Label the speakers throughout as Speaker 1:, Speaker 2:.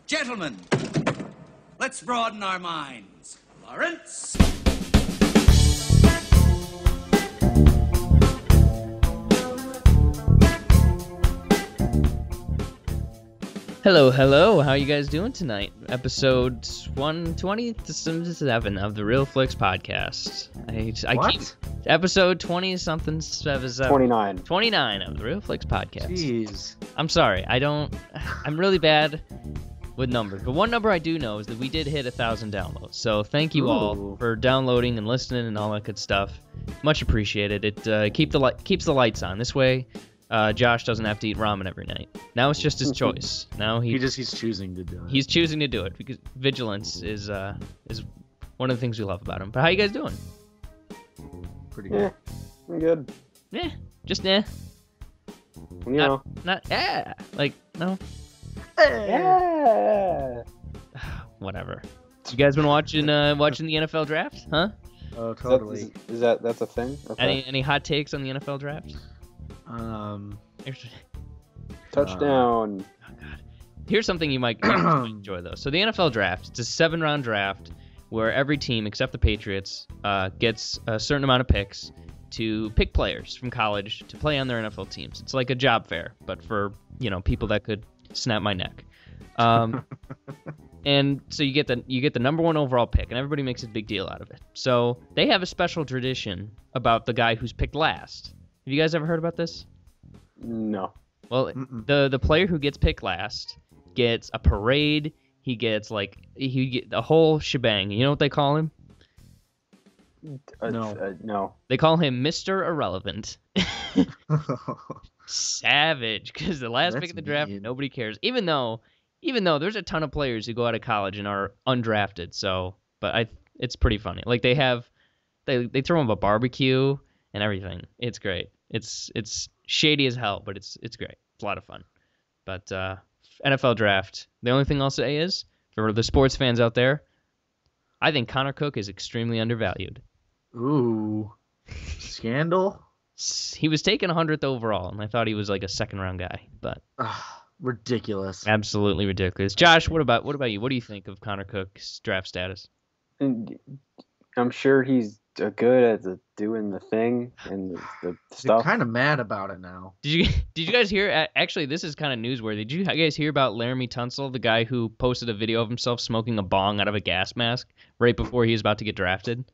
Speaker 1: Gentlemen, let's broaden our minds. Lawrence?
Speaker 2: Hello, hello. How you guys doing tonight? Episode 127 of the Real Flicks podcast. Episode 20-something.
Speaker 3: 29.
Speaker 2: 29 of the Real Flicks podcast.
Speaker 4: Jeez.
Speaker 2: I'm sorry. I'm really bad with numbers. But one number I do know is that we did hit 1,000 downloads. So thank you all for downloading and listening and all that good stuff. Much appreciated. It keeps the lights on. This way, Josh doesn't have to eat ramen every night. Now it's just his choice. Now he's
Speaker 4: choosing to do it.
Speaker 2: He's choosing to do it because vigilance is one of the things we love about him. But how you guys doing?
Speaker 4: Pretty good.
Speaker 3: I'm good.
Speaker 2: Yeah, just nah.
Speaker 3: You know.
Speaker 2: Not like no.
Speaker 3: Yeah.
Speaker 2: Whatever. You guys been watching the NFL draft? Huh?
Speaker 4: Oh, totally.
Speaker 3: That's a thing? Okay.
Speaker 2: Any hot takes on the NFL draft?
Speaker 3: Touchdown.
Speaker 2: Oh God. Here's something you might enjoy though. So the NFL draft, it's a 7-round draft where every team except the Patriots gets a certain amount of picks to pick players from college to play on their NFL teams. It's like a job fair, but for people that could snap my neck. And so you get the number 1 overall pick, and everybody makes a big deal out of it. So they have a special tradition about the guy who's picked last. Have you guys ever heard about this?
Speaker 3: No.
Speaker 2: Well, the player who gets picked last gets a parade. He gets the whole shebang. You know what they call him?
Speaker 3: No.
Speaker 2: They call him Mr. Irrelevant. Savage, because the last pick of the draft, nobody cares. Even though there's a ton of players who go out of college and are undrafted. It's pretty funny. Like they throw him a barbecue and everything. It's great. It's shady as hell, but it's great. It's a lot of fun. But NFL draft. The only thing I'll say is, for the sports fans out there, I think Connor Cook is extremely undervalued.
Speaker 4: Ooh, scandal.
Speaker 2: He was taken 100th overall, and I thought he was like a second-round guy. But
Speaker 4: ridiculous.
Speaker 2: Absolutely ridiculous. Josh, what about you? What do you think of Connor Cook's draft status?
Speaker 3: I'm sure he's good at doing the thing and the stuff.
Speaker 4: I'm kind of mad about it now.
Speaker 2: Did you guys hear? Actually, this is kind of newsworthy. Did you guys hear about Laramie Tunsil, the guy who posted a video of himself smoking a bong out of a gas mask right before he was about to get drafted?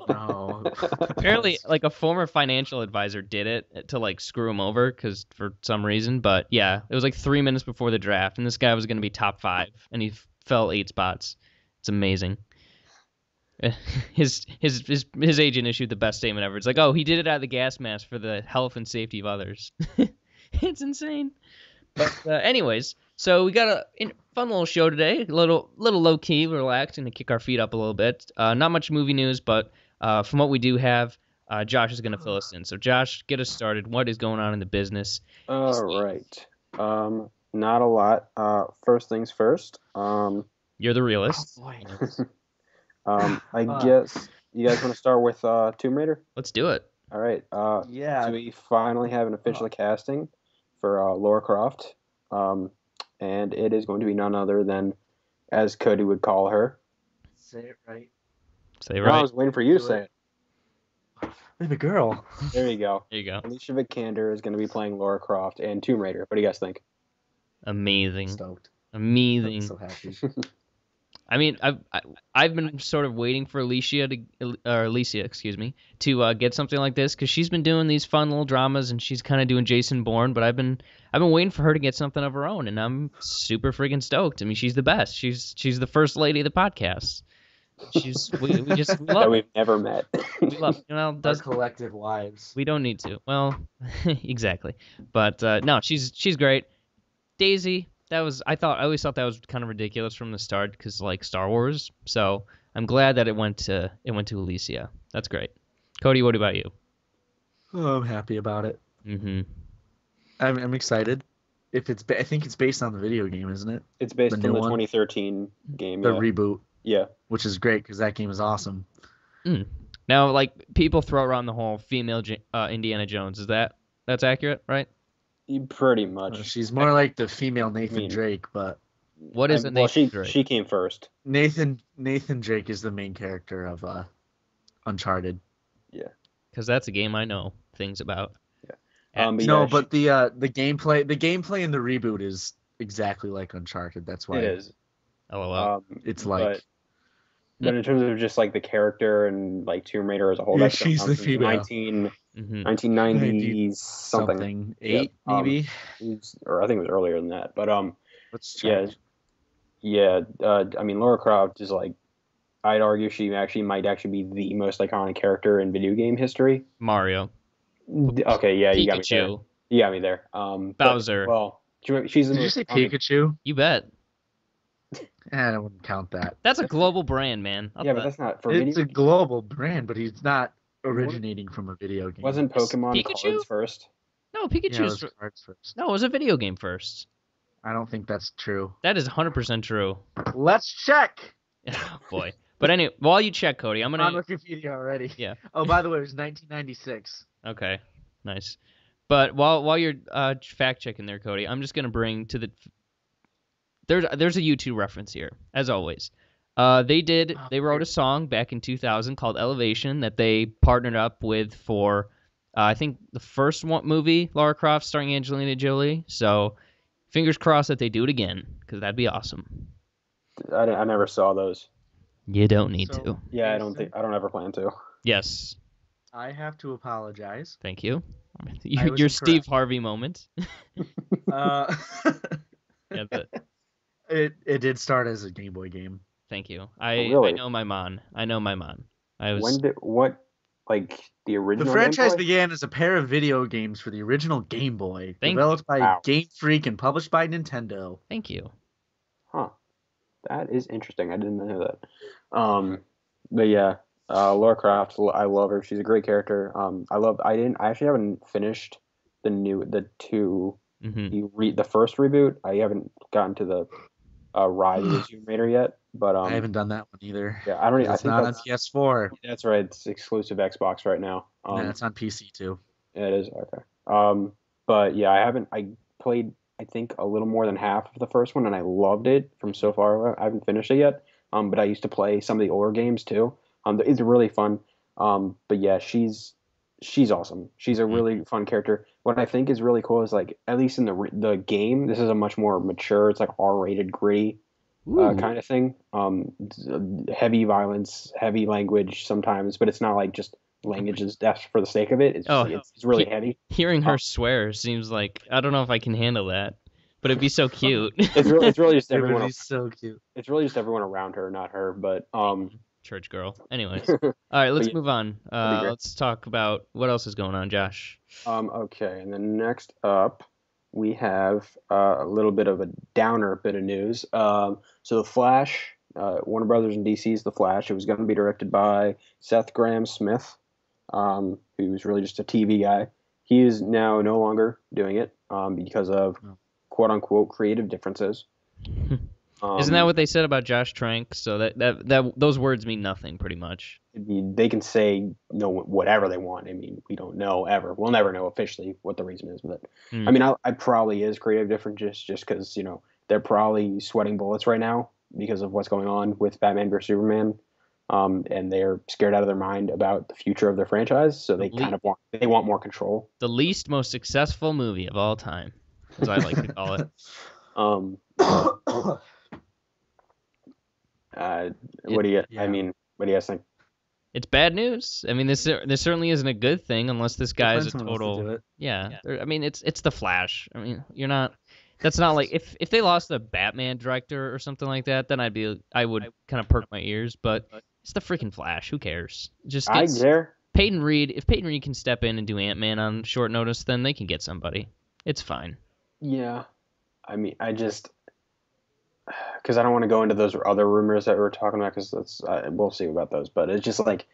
Speaker 4: No.
Speaker 2: Apparently, like a former financial advisor did it to like screw him over because for some reason. But yeah, it was like 3 minutes before the draft, and this guy was going to be top 5, and he fell 8 spots. It's amazing. His agent issued the best statement ever. It's like, oh, he did it out of the gas mask for the health and safety of others. It's insane. But anyways, so we got a fun little show today. A little low key, relaxing to kick our feet up a little bit. Not much movie news, but from what we do have, Josh is going to fill us in. So Josh, get us started. What is going on in the business?
Speaker 3: All right. Not a lot. First things first.
Speaker 2: You're the realist.
Speaker 4: Oh, boy.
Speaker 3: I guess you guys want to start with Tomb Raider?
Speaker 2: Let's do it.
Speaker 3: All right.
Speaker 4: Yeah.
Speaker 3: So we finally have an official casting for Lara Croft, and it is going to be none other than, as Cody would call her.
Speaker 4: Say it right.
Speaker 2: Say it
Speaker 3: No,
Speaker 2: right.
Speaker 3: I was waiting for you to say it.
Speaker 4: Baby girl.
Speaker 3: There you go.
Speaker 2: There you go.
Speaker 3: Alicia Vikander is going to be playing Lara Croft and Tomb Raider. What do you guys think?
Speaker 2: Amazing.
Speaker 4: Stoked.
Speaker 2: Amazing.
Speaker 4: I'm so happy.
Speaker 2: I mean, I've been sort of waiting for Alicia, to get something like this because she's been doing these fun little dramas and she's kind of doing Jason Bourne, but I've been waiting for her to get something of her own, and I'm super freaking stoked. I mean, she's the best. She's the first lady of the podcast. We love
Speaker 3: that
Speaker 2: her.
Speaker 3: we've never met.
Speaker 2: We love
Speaker 4: Our collective lives.
Speaker 2: We don't need to. Well, exactly. But no, she's great. Daisy. I always thought that was kind of ridiculous from the start because like Star Wars. So I'm glad that it went to Alicia. That's great. Cody, what about you?
Speaker 4: Oh, I'm happy about it.
Speaker 2: Mm-hmm.
Speaker 4: I'm excited. I think it's based on the video game, isn't it?
Speaker 3: It's based on the
Speaker 4: new one?
Speaker 3: 2013 game.
Speaker 4: The reboot.
Speaker 3: Yeah.
Speaker 4: Which is great because that game is awesome.
Speaker 2: Now, like people throw around the whole female Indiana Jones. That's accurate, right?
Speaker 3: Pretty much.
Speaker 4: She's more like the female Nathan
Speaker 3: mean-
Speaker 4: Drake, but
Speaker 2: What is a
Speaker 3: well,
Speaker 2: Nathan Drake?
Speaker 3: she came first.
Speaker 4: Nathan Drake is the main character of Uncharted.
Speaker 3: Yeah.
Speaker 2: Because that's a game I know things about.
Speaker 3: But
Speaker 4: No,
Speaker 3: yeah,
Speaker 4: but the gameplay in the reboot is exactly like Uncharted. That's why
Speaker 3: it is.
Speaker 2: LOL.
Speaker 4: it's like.
Speaker 3: But in terms of just like the character and like Tomb Raider as a whole,
Speaker 4: Yeah,
Speaker 3: that's
Speaker 4: she's the female.
Speaker 3: 1990 something.
Speaker 4: 8 maybe.
Speaker 3: Or I think it was earlier than that. But
Speaker 4: Let's check.
Speaker 3: yeah. I mean, Lara Croft is like, I'd argue she might actually be the most iconic character in video game history.
Speaker 2: Mario.
Speaker 3: Okay, yeah, you got me there.
Speaker 2: Pikachu.
Speaker 3: You got me there.
Speaker 2: Bowser.
Speaker 3: Well, she's the
Speaker 4: Did you
Speaker 3: most
Speaker 4: say
Speaker 3: iconic-
Speaker 4: Pikachu?
Speaker 2: You bet.
Speaker 4: I wouldn't count that.
Speaker 2: That's a global brand, man.
Speaker 3: Yeah, but that's not for
Speaker 4: It's
Speaker 3: video.
Speaker 4: a global brand, but he's not originating from a video game.
Speaker 3: Wasn't Pokemon
Speaker 2: Pikachu?
Speaker 3: cards first?
Speaker 2: No,
Speaker 4: Yeah, it
Speaker 2: Pikachu's.
Speaker 4: was cards first.
Speaker 2: No, it was a video game first.
Speaker 4: I don't think that's true.
Speaker 2: That is 100% true.
Speaker 4: Let's check.
Speaker 2: Oh, boy. But anyway, while you check, Cody, I'm
Speaker 4: On
Speaker 2: gonna.
Speaker 4: Wikipedia already.
Speaker 2: Yeah.
Speaker 4: Oh, by the way, it was 1996.
Speaker 2: Okay. Nice. But while you're fact checking there, Cody, I'm just gonna bring to the. There's a U2 reference here, as always. They wrote a song back in 2000 called Elevation that they partnered up with for, I think the first movie, Lara Croft starring Angelina Jolie. So, fingers crossed that they do it again, because that'd be awesome.
Speaker 3: I never saw those.
Speaker 2: You don't need
Speaker 4: So-
Speaker 2: to.
Speaker 3: Yeah, I don't ever plan to.
Speaker 2: Yes.
Speaker 4: I have to apologize.
Speaker 2: Thank you.
Speaker 4: I was
Speaker 2: Your Steve
Speaker 4: incorrect.
Speaker 2: Harvey moment.
Speaker 4: Uh,
Speaker 2: Yeah, but
Speaker 4: it did start as a Game Boy game.
Speaker 2: thank you.
Speaker 3: Really?
Speaker 2: I know my man. I was.
Speaker 3: When did like the
Speaker 4: The
Speaker 3: original?
Speaker 4: franchise
Speaker 3: Game Boy?
Speaker 4: began as a pair of video games for the original Game Boy,
Speaker 2: Thank-
Speaker 4: developed by
Speaker 3: Wow.
Speaker 4: Game Freak and published by Nintendo.
Speaker 2: Thank you.
Speaker 3: Huh. That is interesting. I didn't know that. But yeah, Lara Croft. I love her. She's a great character. I actually haven't finished the two.
Speaker 2: Hmm.
Speaker 3: The first reboot. I haven't gotten to the Rise of the Tomb Raider yet. But
Speaker 4: I haven't done that one either.
Speaker 3: Yeah, I don't. I
Speaker 4: It's
Speaker 3: think
Speaker 4: not on
Speaker 3: that's,
Speaker 4: PS4.
Speaker 3: that's right. It's exclusive Xbox right now.
Speaker 4: Yeah, it's on PC too.
Speaker 3: It is okay. But yeah, I played I think a little more than half of the first one, and I loved it from so far. I haven't finished it yet. But I used to play some of the older games too. It's really fun. But yeah, she's awesome. She's a really fun character. What I think is really cool is like at least in the game, this is a much more mature. It's like R-rated, gritty kind of thing. Heavy violence, heavy language sometimes, but it's not like just language is death for the sake of it. It's really heavy.
Speaker 2: Hearing her swear seems like I don't know if I can handle that, but it'd be so cute.
Speaker 3: It's really just
Speaker 4: It would
Speaker 3: everyone.
Speaker 4: be so cute.
Speaker 3: It's really just everyone around her, not her. But
Speaker 2: Church girl. Anyways, all right, let's
Speaker 3: yeah,
Speaker 2: move on.
Speaker 3: that'd be great.
Speaker 2: Let's talk about what else is going on, Josh.
Speaker 3: Okay, and then next up, we have a little bit of a downer bit of news. So The Flash, Warner Brothers and DC's The Flash, it was going to be directed by Seth Grahame-Smith, who's really just a TV guy. He is now no longer doing it because of quote-unquote creative differences.
Speaker 2: Isn't that what they said about Josh Trank? So that those words mean nothing, pretty much.
Speaker 3: I mean, they can say whatever they want. I mean, we don't know ever. We'll never know officially what the reason is. But I mean, I probably is creative different just because they're probably sweating bullets right now because of what's going on with Batman vs Superman, and they're scared out of their mind about the future of their franchise. So they kind of want more control.
Speaker 2: The least most successful movie of all time, as I like to call it.
Speaker 3: What do you?
Speaker 4: Yeah.
Speaker 3: I mean, what do you guys think?
Speaker 2: It's bad news. I mean, this certainly isn't a good thing unless this guy is a
Speaker 4: Find someone else to do
Speaker 2: total.
Speaker 4: it.
Speaker 2: Yeah. I mean, it's the Flash. I mean, you're not. That's not like if they lost the Batman director or something like that, then I would kind of perk my ears. But it's the freaking Flash. Who cares? Just
Speaker 3: I care.
Speaker 2: Peyton Reed. If Peyton Reed can step in and do Ant-Man on short notice, then they can get somebody. It's fine.
Speaker 3: Yeah, I mean, because I don't want to go into those other rumors that we were talking about because we'll see about those. But it's just like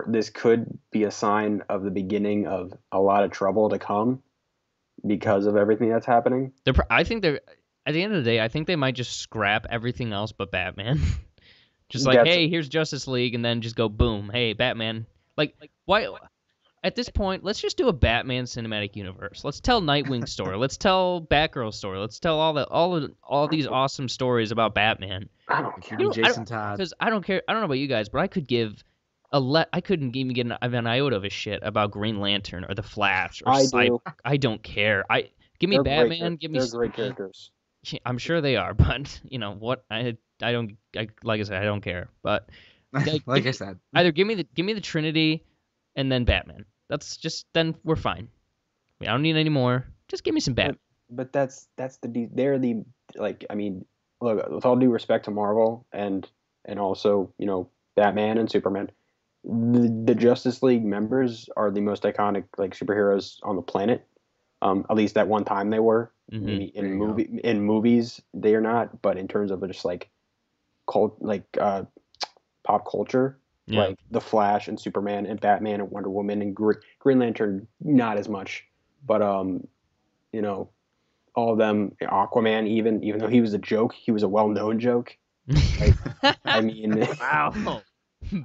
Speaker 3: this could be a sign of the beginning of a lot of trouble to come because of everything that's happening.
Speaker 2: I think they're at the end of the day. I think they might just scrap everything else but Batman. Just like, hey, here's Justice League, and then just go boom. Hey, Batman. Like why? at this point, let's just do a Batman cinematic universe. Let's tell Nightwing's story. Let's tell Batgirl's story. Let's tell all these awesome stories about Batman.
Speaker 3: I don't care.
Speaker 4: Jason Todd.
Speaker 2: Because I don't care. I don't know about you guys, but I could give I couldn't even get an iota of a shit about Green Lantern or the Flash or Cyborg. I don't care. Give me Batman. Give me.
Speaker 3: They're great characters.
Speaker 2: I'm sure they are, but you know what? I don't. Like I said, I don't care. But
Speaker 4: like I said,
Speaker 2: either give me the Trinity, and then Batman. Then we're fine. I don't need any more. Just give me some Batman.
Speaker 3: But they're the like. I mean, look, with all due respect to Marvel and also Batman and Superman, the Justice League members are the most iconic like superheroes on the planet. At least at one time they were. Maybe in movies they are not, but in terms of just like pop culture, like the Flash and Superman and Batman and Wonder Woman and Green Lantern, not as much, but all of them, Aquaman, even though he was a joke, he was a well-known joke. Like, I mean,
Speaker 2: wow.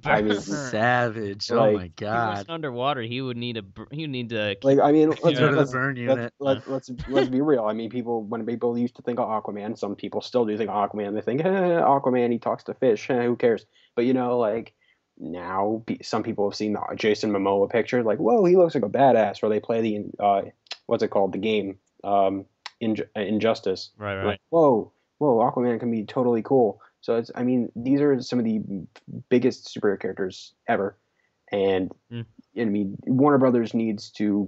Speaker 3: I mean,
Speaker 4: savage.
Speaker 3: Like,
Speaker 4: oh my god.
Speaker 2: If he was underwater, he would need to.
Speaker 3: Like, I mean,
Speaker 4: let's go to the burn unit.
Speaker 3: Let's be real. I mean, when people used to think of Aquaman, some people still do think of Aquaman. They think, Aquaman, he talks to fish. Who cares? But like now, some people have seen the Jason Momoa picture. Like, whoa, he looks like a badass. Or they play the what's it called? The game, Injustice.
Speaker 2: Right.
Speaker 3: Like, whoa, Aquaman can be totally cool. So these are some of the biggest superhero characters ever, and I mean, Warner Brothers needs a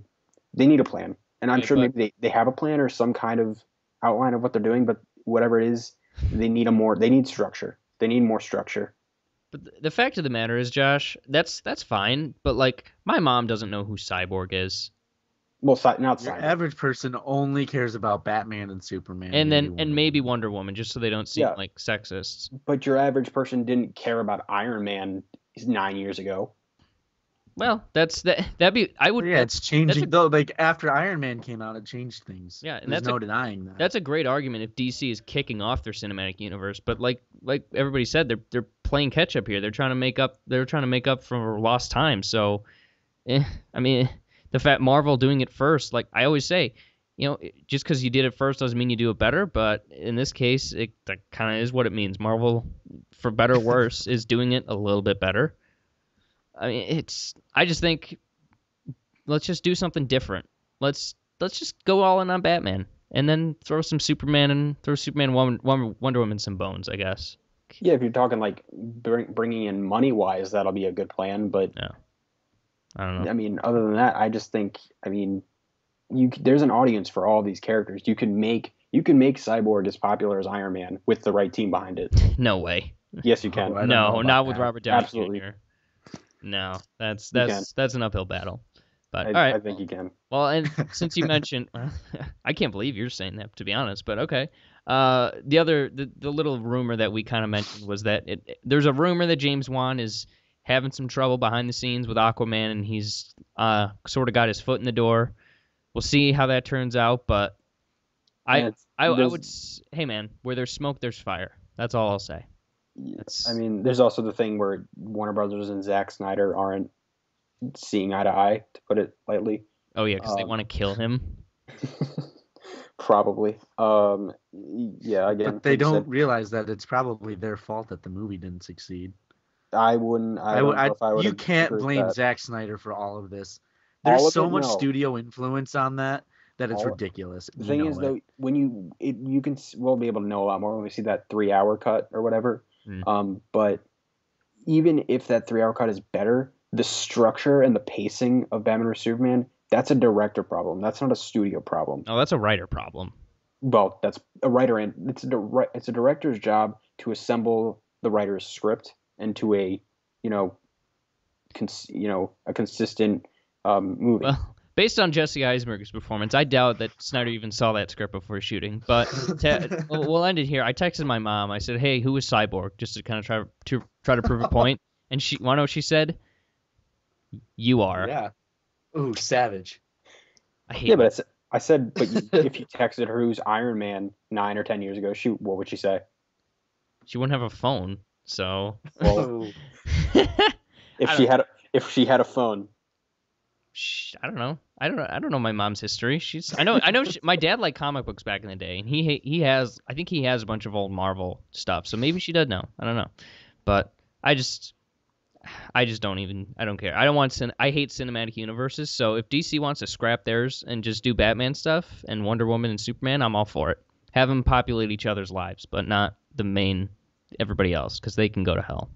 Speaker 3: plan, and I'm sure maybe they have a plan or some kind of outline of what they're doing, but whatever it is, they need structure. They need more structure.
Speaker 2: But the fact of the matter is, Josh, that's fine, but like my mom doesn't know who Cyborg is.
Speaker 3: Well, not
Speaker 4: Your average person only cares about Batman and Superman,
Speaker 2: and maybe Wonder Woman, just so they don't seem like sexists.
Speaker 3: But your average person didn't care about Iron Man 9 years ago.
Speaker 2: Well, that'd be I would.
Speaker 4: Yeah, it's changing though. Like after Iron Man came out, it changed things.
Speaker 2: Yeah, and
Speaker 4: there's no denying that.
Speaker 2: That's a great argument if DC is kicking off their cinematic universe. But like everybody said, they're playing catch up here. They're trying to make up. They're trying to make up for lost time. So, I mean. The fact Marvel doing it first, like I always say, just because you did it first doesn't mean you do it better. But in this case, that kind of is what it means. Marvel, for better or worse, is doing it a little bit better. I mean, I just think let's just do something different. Let's just go all in on Batman, and then throw some Superman and Wonder Woman some bones, I guess.
Speaker 3: Yeah, if you're talking like bringing in money wise, that'll be a good plan. But
Speaker 2: yeah. I don't know.
Speaker 3: I mean, other than that, I just think, there's an audience for all these characters. You can make Cyborg as popular as Iron Man with the right team behind it.
Speaker 2: No way.
Speaker 3: Yes, you can.
Speaker 2: No, not with Robert Downey
Speaker 3: Absolutely.
Speaker 2: Jr. No, that's an uphill battle. But all right.
Speaker 3: I think you can.
Speaker 2: Well, and since you mentioned, I can't believe you're saying that, to be honest. But okay. The little rumor that we kind of mentioned was that there's a rumor that James Wan is having some trouble behind the scenes with Aquaman, and he's sort of got his foot in the door. We'll see how that turns out, but I would, hey man, where there's smoke, there's fire. That's all I'll say.
Speaker 3: Yes. There's also the thing where Warner Brothers and Zack Snyder aren't seeing eye to eye, to put it lightly.
Speaker 2: Oh yeah, because they want to kill him.
Speaker 3: Probably. Yeah. Again,
Speaker 4: but they don't realize that it's probably their fault that the movie didn't succeed.
Speaker 3: I wouldn't. I don't know if I would.
Speaker 4: You can't blame Zack Snyder for all of this. There's so much studio influence on that it's ridiculous.
Speaker 3: The thing is, though, when we'll be able to know a lot more when we see that 3-hour cut or whatever. But even if that 3-hour cut is better, the structure and the pacing of Batman vs Superman, that's a director problem. That's not a studio problem.
Speaker 2: Oh, that's a writer problem.
Speaker 3: Well, that's a writer, and it's a director's job to assemble the writer's script into a consistent movie.
Speaker 2: Well, based on Jesse Eisenberg's performance, I doubt that Snyder even saw that script before shooting. But we'll end it here. I texted my mom. I said, "Hey, who was Cyborg?" Just to kind of try to prove a point. And she, want to know what she said? You are.
Speaker 4: Yeah. Ooh, savage.
Speaker 2: I hate.
Speaker 3: Yeah, but I said, but if you texted her who's Iron Man 9 or 10 years ago, what would she say?
Speaker 2: She wouldn't have a phone. So,
Speaker 3: well, if she had a phone,
Speaker 2: I don't know. I don't know my mom's history. I know my dad liked comic books back in the day, and he has I think he has a bunch of old Marvel stuff. So maybe she does know. I don't know. But I just I don't care. I hate cinematic universes. So if DC wants to scrap theirs and just do Batman stuff and Wonder Woman and Superman, I'm all for it. Have them populate each other's lives, but not the main everybody else, because they can go to hell.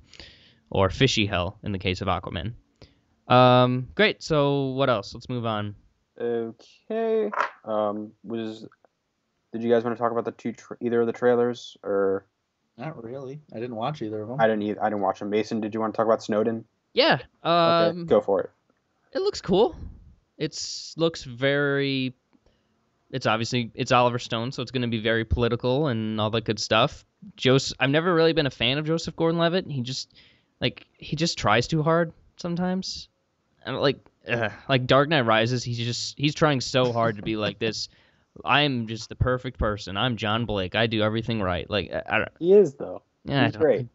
Speaker 2: Or fishy hell in the case of Aquaman. Great. So what else? Let's move on.
Speaker 3: Okay. Did you guys want to talk about either of the trailers, or?
Speaker 4: Not really. I didn't watch either of them.
Speaker 3: I didn't watch them. Mason, did you want to talk about Snowden?
Speaker 2: Yeah.
Speaker 3: Okay, go for it.
Speaker 2: It looks cool. Looks very. It's Oliver Stone, so it's going to be very political and all that good stuff. I've never really been a fan of Joseph Gordon-Levitt. He just tries too hard sometimes. And like Dark Knight Rises, he's trying so hard to be like this. I'm just the perfect person. I'm John Blake. I do everything right. Like
Speaker 3: he is though.
Speaker 2: Yeah,
Speaker 3: he's great.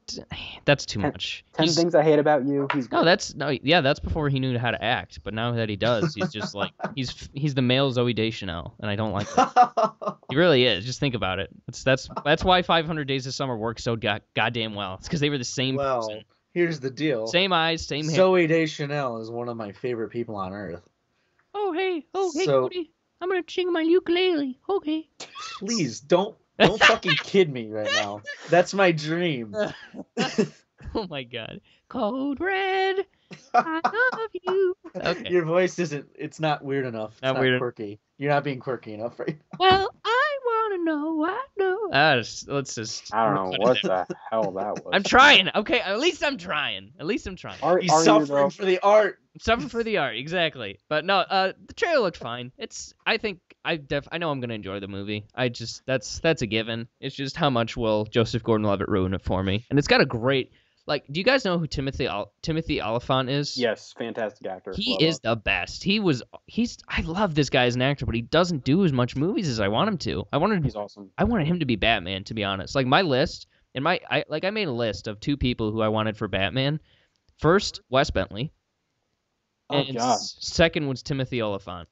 Speaker 2: That's too much.
Speaker 3: 10 things I hate about you. He's great.
Speaker 2: That's before he knew how to act. But now that he does, he's just like he's the male Zooey Deschanel, and I don't like that. He really is. Just think about it. That's why 500 Days of Summer works so goddamn well. It's because they were the same person.
Speaker 4: Here's the deal.
Speaker 2: Same eyes, same hair.
Speaker 4: Zooey Deschanel is one of my favorite people on earth.
Speaker 2: Oh hey, Cody. I'm gonna sing my ukulele. Okay.
Speaker 4: Please don't fucking kid me right now. That's my dream.
Speaker 2: Oh my god. Code Red. I love you. Okay.
Speaker 4: Your voice it's not weird enough. It's not quirky. You're not being quirky enough right now.
Speaker 2: Well, I wanna know. I know. Let's just.
Speaker 3: I don't know what the hell that was.
Speaker 2: I'm trying. Okay, at least I'm trying. He's
Speaker 4: suffering for the art.
Speaker 2: Suffering for the art, exactly. But no, the trailer looked fine. I know I'm gonna enjoy the movie. That's a given. It's just how much will Joseph Gordon-Levitt ruin it for me? And it's got a great. Like, do you guys know who Timothy Olyphant is?
Speaker 3: Yes, fantastic actor.
Speaker 2: He is the best. I love this guy as an actor, but he doesn't do as much movies as I want him to.
Speaker 3: He's awesome.
Speaker 2: I wanted him to be Batman, to be honest. Like my list, I made a list of 2 people who I wanted for Batman. First, Wes Bentley. And
Speaker 3: God.
Speaker 2: Second was Timothy Olyphant.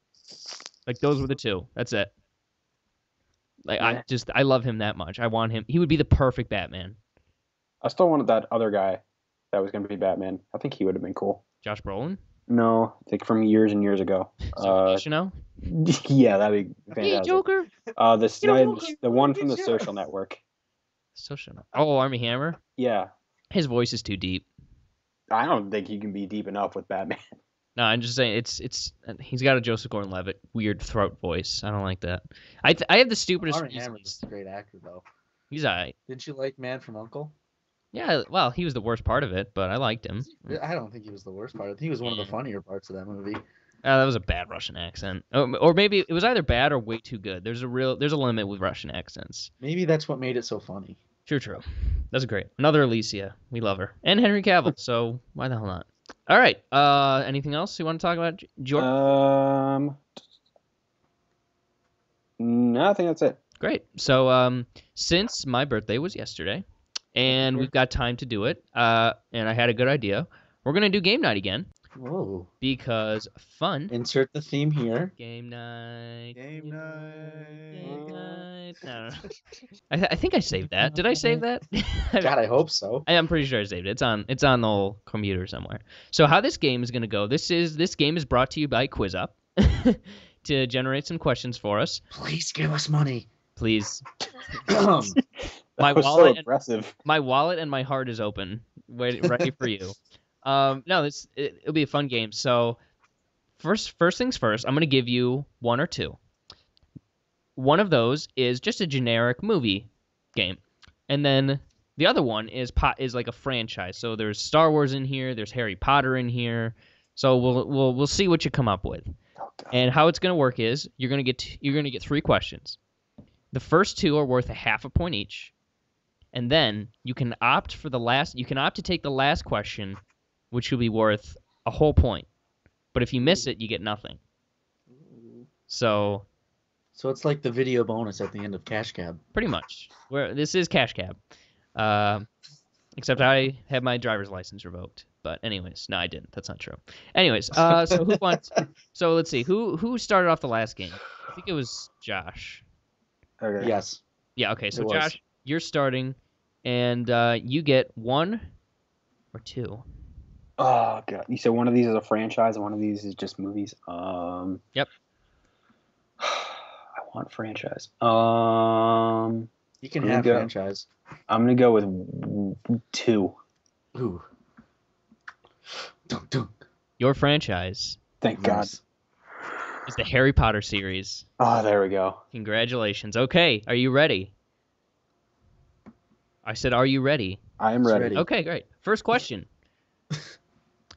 Speaker 2: Like those were the 2. That's it. Like yeah. I love him that much. I want him. He would be the perfect Batman.
Speaker 3: I still wanted that other guy that was going to be Batman. I think he would have been cool.
Speaker 2: Josh Brolin?
Speaker 3: No, I think from years and years ago. Yeah, that'd be fantastic.
Speaker 2: Hey, Joker.
Speaker 3: The one from the Social Network.
Speaker 2: Oh, Armie Hammer?
Speaker 3: Yeah.
Speaker 2: His voice is too deep.
Speaker 3: I don't think he can be deep enough with Batman.
Speaker 2: No, I'm just saying he's got a Joseph Gordon-Levitt weird throat voice. I don't like that. I have the stupidest.
Speaker 4: Armie Hammer's a great actor though.
Speaker 2: He's alright.
Speaker 4: Didn't you like Man from U.N.C.L.E.?
Speaker 2: Yeah, well, he was the worst part of it, but I liked him.
Speaker 4: I don't think he was the worst part. I think he was one of the funnier parts of that movie.
Speaker 2: That was a bad Russian accent, or maybe it was either bad or way too good. There's a limit with Russian accents.
Speaker 4: Maybe that's what made it so funny.
Speaker 2: True. That's great. Another Alicia, we love her, and Henry Cavill. So why the hell not? All right. Anything else you want to talk about, George?
Speaker 3: No, I think that's it.
Speaker 2: Great. So since my birthday was yesterday, and we've got time to do it, and I had a good idea, we're gonna do game night again.
Speaker 4: Whoa.
Speaker 2: Because fun.
Speaker 4: Insert the theme here.
Speaker 2: Game night.
Speaker 4: Game night.
Speaker 2: No. I think I saved that. Did I save that?
Speaker 4: God, I hope so.
Speaker 2: I'm pretty sure I saved it. It's on the whole computer somewhere. So how this game is gonna go? This game is brought to you by QuizUp to generate some questions for us.
Speaker 4: Please give us money.
Speaker 2: Please.
Speaker 3: My
Speaker 2: wallet and my heart is open, ready for you. No, it'll be a fun game. So first things first, I'm gonna give you 1 or 2. One of those is just a generic movie game, and then the other one is like a franchise. So there's Star Wars in here, there's Harry Potter in here. So we'll see what you come up with. And how it's gonna work is you're gonna get 3 questions. The first 2 are worth half a point each, and then you can opt to take the last question, which will be worth a whole point. But if you miss it, you get nothing. So
Speaker 4: it's like the video bonus at the end of Cash Cab.
Speaker 2: Pretty much. This is Cash Cab. Except I have my driver's license revoked. But anyways, no, I didn't. That's not true. Anyways, so who wants? So let's see. Who started off the last game? I think it was Josh.
Speaker 3: Okay.
Speaker 4: Yes.
Speaker 2: Yeah. Okay. So Josh, you're starting, and you get 1 or 2.
Speaker 3: Oh god. You said one of these is a franchise and one of these is just movies.
Speaker 2: Yep.
Speaker 3: I want franchise.
Speaker 4: You can have franchise.
Speaker 3: I'm gonna go with 2.
Speaker 4: Ooh. Dunk, dunk.
Speaker 2: Your franchise.
Speaker 3: Thank God.
Speaker 2: Is the Harry Potter series.
Speaker 3: Oh, there we go.
Speaker 2: Congratulations. Okay, are you ready? I said, are you ready?
Speaker 3: I am ready.
Speaker 2: Okay, great. First question.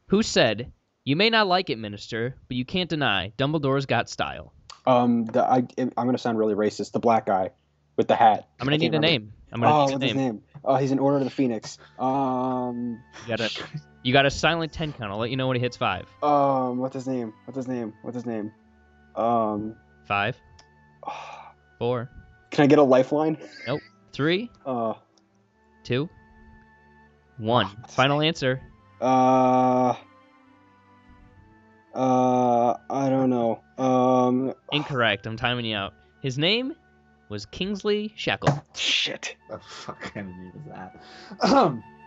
Speaker 2: Who said, "You may not like it, Minister, but you can't deny Dumbledore's got style"?
Speaker 3: I'm gonna sound really racist. The black guy with the hat.
Speaker 2: I'm gonna need a name.
Speaker 3: What's his name? Oh, he's in Order of the Phoenix.
Speaker 2: You got a silent 10 count. I'll let you know when it hits 5.
Speaker 3: What's his name?
Speaker 2: 5. 4.
Speaker 3: Can I get a lifeline?
Speaker 2: Nope. 3. 2. 1. Final answer.
Speaker 3: I don't know.
Speaker 2: Incorrect. I'm timing you out. His name was Kingsley Shackleford.
Speaker 3: Shit.
Speaker 4: The fuck kind of name is that?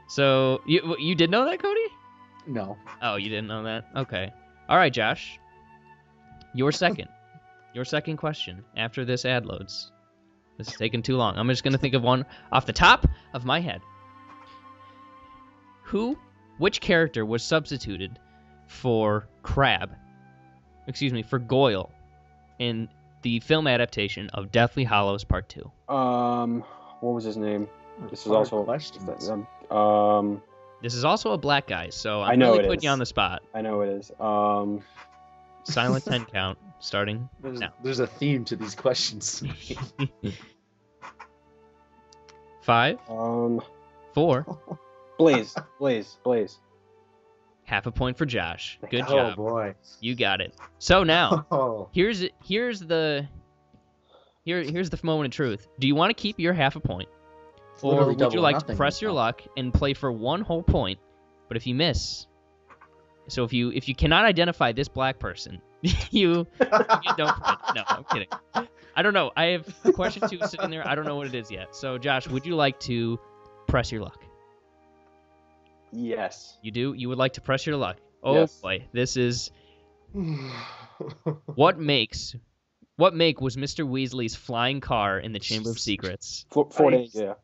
Speaker 2: So you did know that, Cody?
Speaker 4: No.
Speaker 2: Oh, you didn't know that? Okay. All right, Josh. Your second question after this ad loads. This is taking too long. I'm just gonna think of one off the top of my head. Which character was substituted for for Goyle in the film adaptation of Deathly Hallows Part 2?
Speaker 3: What was his name? This is also
Speaker 2: This is also a black guy, so I'm
Speaker 3: I know
Speaker 2: really putting you on the spot.
Speaker 3: I know it is.
Speaker 2: Silent 10 count starting now.
Speaker 4: There's a theme to these questions.
Speaker 2: 5. 4.
Speaker 3: Blaze.
Speaker 2: Half a point for Josh. Good
Speaker 4: Oh
Speaker 2: job.
Speaker 4: boy.
Speaker 2: You got it. So now,
Speaker 4: Oh.
Speaker 2: here's the moment of truth. Do you want to keep your half a point? Or
Speaker 4: Literally
Speaker 2: would you
Speaker 4: double
Speaker 2: like
Speaker 4: nothing
Speaker 2: to press
Speaker 4: right
Speaker 2: your
Speaker 4: now.
Speaker 2: luck and play for 1 whole point? But if you miss, so if you cannot identify this black person, you don't point. No, I'm kidding. I don't know. I have question 2 sitting there. I don't know what it is yet. So Josh, would you like to press your luck?
Speaker 3: Yes.
Speaker 2: You do? You would like to press your luck? Oh
Speaker 3: Yes.
Speaker 2: boy, this is what make was Mr. Weasley's flying car in the Chamber of Secrets?
Speaker 3: Ford Anglia.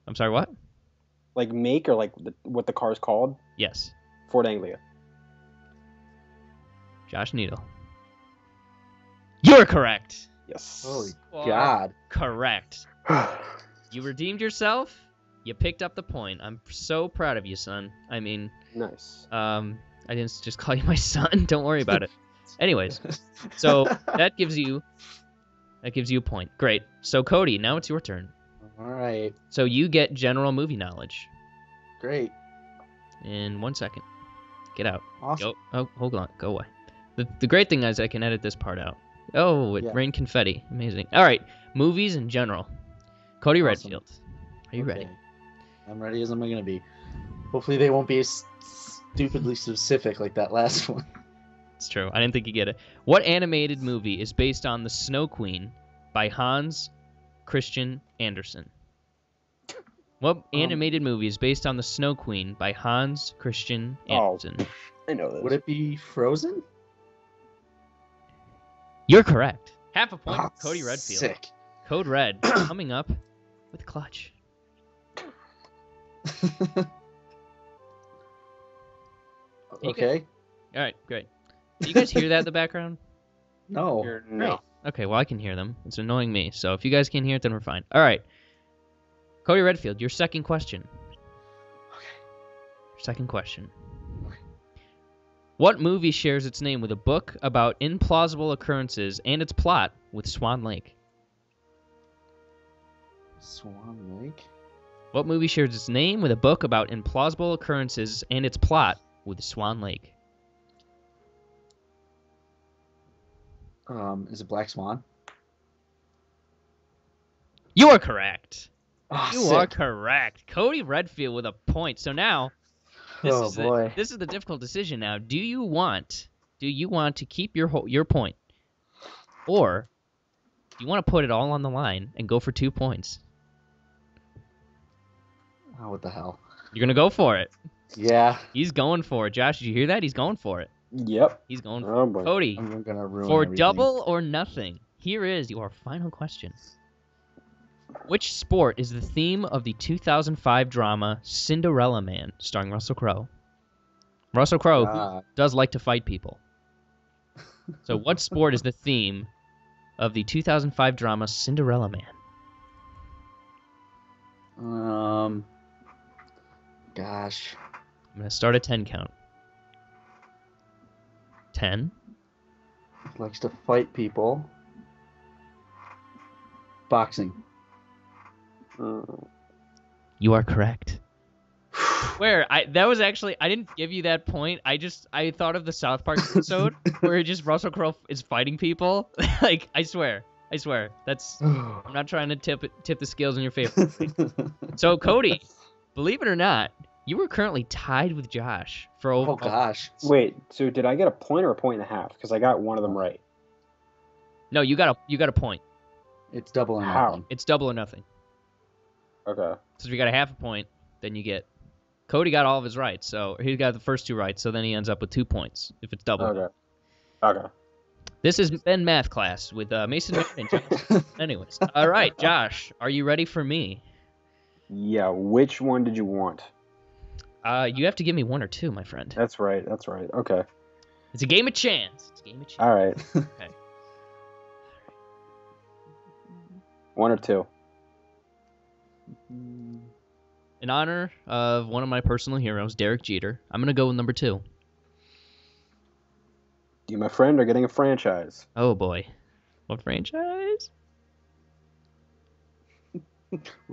Speaker 2: I'm sorry, what?
Speaker 3: Like make or like what the car's called?
Speaker 2: Yes.
Speaker 3: Ford Anglia.
Speaker 2: Josh Needle. You're correct.
Speaker 3: Yes.
Speaker 4: Holy
Speaker 2: Well,
Speaker 4: God.
Speaker 2: Correct. You redeemed yourself. You picked up the point. I'm so proud of you, son. I mean,
Speaker 3: Nice.
Speaker 2: I didn't just call you my son. Don't worry about it. Anyways, so that gives you a point. Great. So Cody, now it's your turn.
Speaker 4: All right.
Speaker 2: So you get general movie knowledge
Speaker 4: Great.
Speaker 2: in 1 second. Get out.
Speaker 4: Awesome.
Speaker 2: Go. Oh, hold on. Go away. The great thing is I can edit this part out. Oh, it
Speaker 4: Yeah.
Speaker 2: rained confetti. Amazing. All right. Movies in general. Cody
Speaker 4: Awesome.
Speaker 2: Redfield. Are you ready?
Speaker 4: Okay. I'm ready as I'm going to be. Hopefully they won't be stupidly specific like that last one.
Speaker 2: It's true. I didn't think you'd get it. What animated movie is based on The Snow Queen by Hans Christian Andersen? What animated movie is based on The Snow Queen by Hans Christian Andersen?
Speaker 3: I know this.
Speaker 4: Would it be Frozen?
Speaker 2: You're correct. Half a point
Speaker 4: Oh,
Speaker 2: for Cody Redfield.
Speaker 4: Sick.
Speaker 2: Code Red coming up with Clutch.
Speaker 4: Okay.
Speaker 2: All right, great. Do you guys hear that in the background?
Speaker 4: No.
Speaker 3: No.
Speaker 2: Okay, well, I can hear them. It's annoying me. So if you guys can hear it, then we're fine. All right. Cody Redfield, your second question.
Speaker 4: Okay.
Speaker 2: Your second question. What movie shares its name with a book about implausible occurrences and its plot with Swan Lake?
Speaker 4: Swan Lake?
Speaker 2: What movie shares its name with a book about implausible occurrences and its plot with Swan Lake?
Speaker 4: Is it Black Swan?
Speaker 2: You are correct.
Speaker 4: Oh,
Speaker 2: You are correct. Cody Redfield with a point. So now,
Speaker 4: boy.
Speaker 2: This is the difficult decision now. Do you want to keep your point, or do you want to put it all on the line and go for 2 points?
Speaker 4: Oh, what the hell?
Speaker 2: You're gonna go for it.
Speaker 4: Yeah.
Speaker 2: He's going for it. Josh, did you hear that? He's going for it.
Speaker 3: Yep.
Speaker 2: He's going for it. Cody,
Speaker 4: I'm gonna ruin
Speaker 2: for
Speaker 4: everything.
Speaker 2: double or nothing, here is your final question. Which sport is the theme of the 2005 drama Cinderella Man, starring Russell Crowe? Russell Crowe who does like to fight people. So what sport is the theme of the 2005 drama Cinderella Man?
Speaker 4: Gosh.
Speaker 2: I'm going to start a 10 count. 10.
Speaker 4: Likes to fight people. Boxing.
Speaker 2: You are correct. Where that was actually, I didn't give you that point. I thought of the South Park episode where just Russell Crowe is fighting people. Like, I swear. That's, I'm not trying to tip the scales in your favor. So Cody, believe it or not, you were currently tied with Josh for over.
Speaker 4: Oh gosh.
Speaker 3: Wait, so did I get a point or a point and a half? Because I got one of them right.
Speaker 2: No, you got a point.
Speaker 4: It's double or
Speaker 3: How?
Speaker 4: nothing.
Speaker 2: It's double or nothing.
Speaker 3: Okay.
Speaker 2: So if you got a half a point, then you get. Cody got all of his rights, so he got the first 2 rights, so then he ends up with 2 points if it's double.
Speaker 3: Okay.
Speaker 2: This has been Math Class with Mason and Josh. Anyways, all right, Josh, are you ready for me?
Speaker 3: Yeah, which one did you want?
Speaker 2: You have to give me 1 or 2, my friend.
Speaker 3: That's right. Okay.
Speaker 2: It's a game of chance.
Speaker 3: All right.
Speaker 2: Okay.
Speaker 3: 1 or 2.
Speaker 2: In honor of one of my personal heroes, Derek Jeter, I'm going to go with number 2.
Speaker 3: You, my friend, are getting a franchise.
Speaker 2: Oh, boy. What franchise?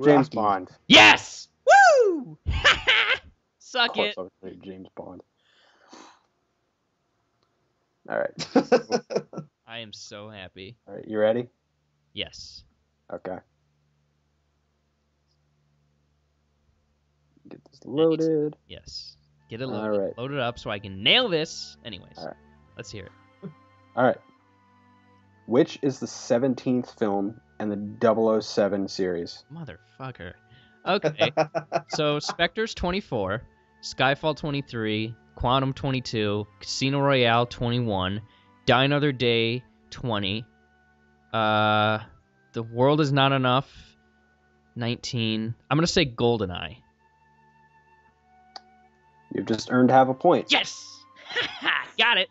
Speaker 3: James Bond.
Speaker 2: Yes! Woo! Suck it.
Speaker 3: Of course I would say James Bond. All right.
Speaker 2: I am so happy.
Speaker 3: All right, you ready?
Speaker 2: Yes.
Speaker 3: Okay. Get this loaded.
Speaker 2: Yes. Get it loaded.
Speaker 3: All right.
Speaker 2: Load it up so I can nail this. Anyways,
Speaker 3: All right.
Speaker 2: Let's hear it.
Speaker 3: All right. Which is the 17th film in the 007 series?
Speaker 2: Motherfucker. Okay. So Spectre's 24, Skyfall 23, Quantum 22, Casino Royale 21, Die Another Day 20, The World Is Not Enough 19. I'm going to say GoldenEye.
Speaker 3: You've just earned half a point.
Speaker 2: Yes! Got it.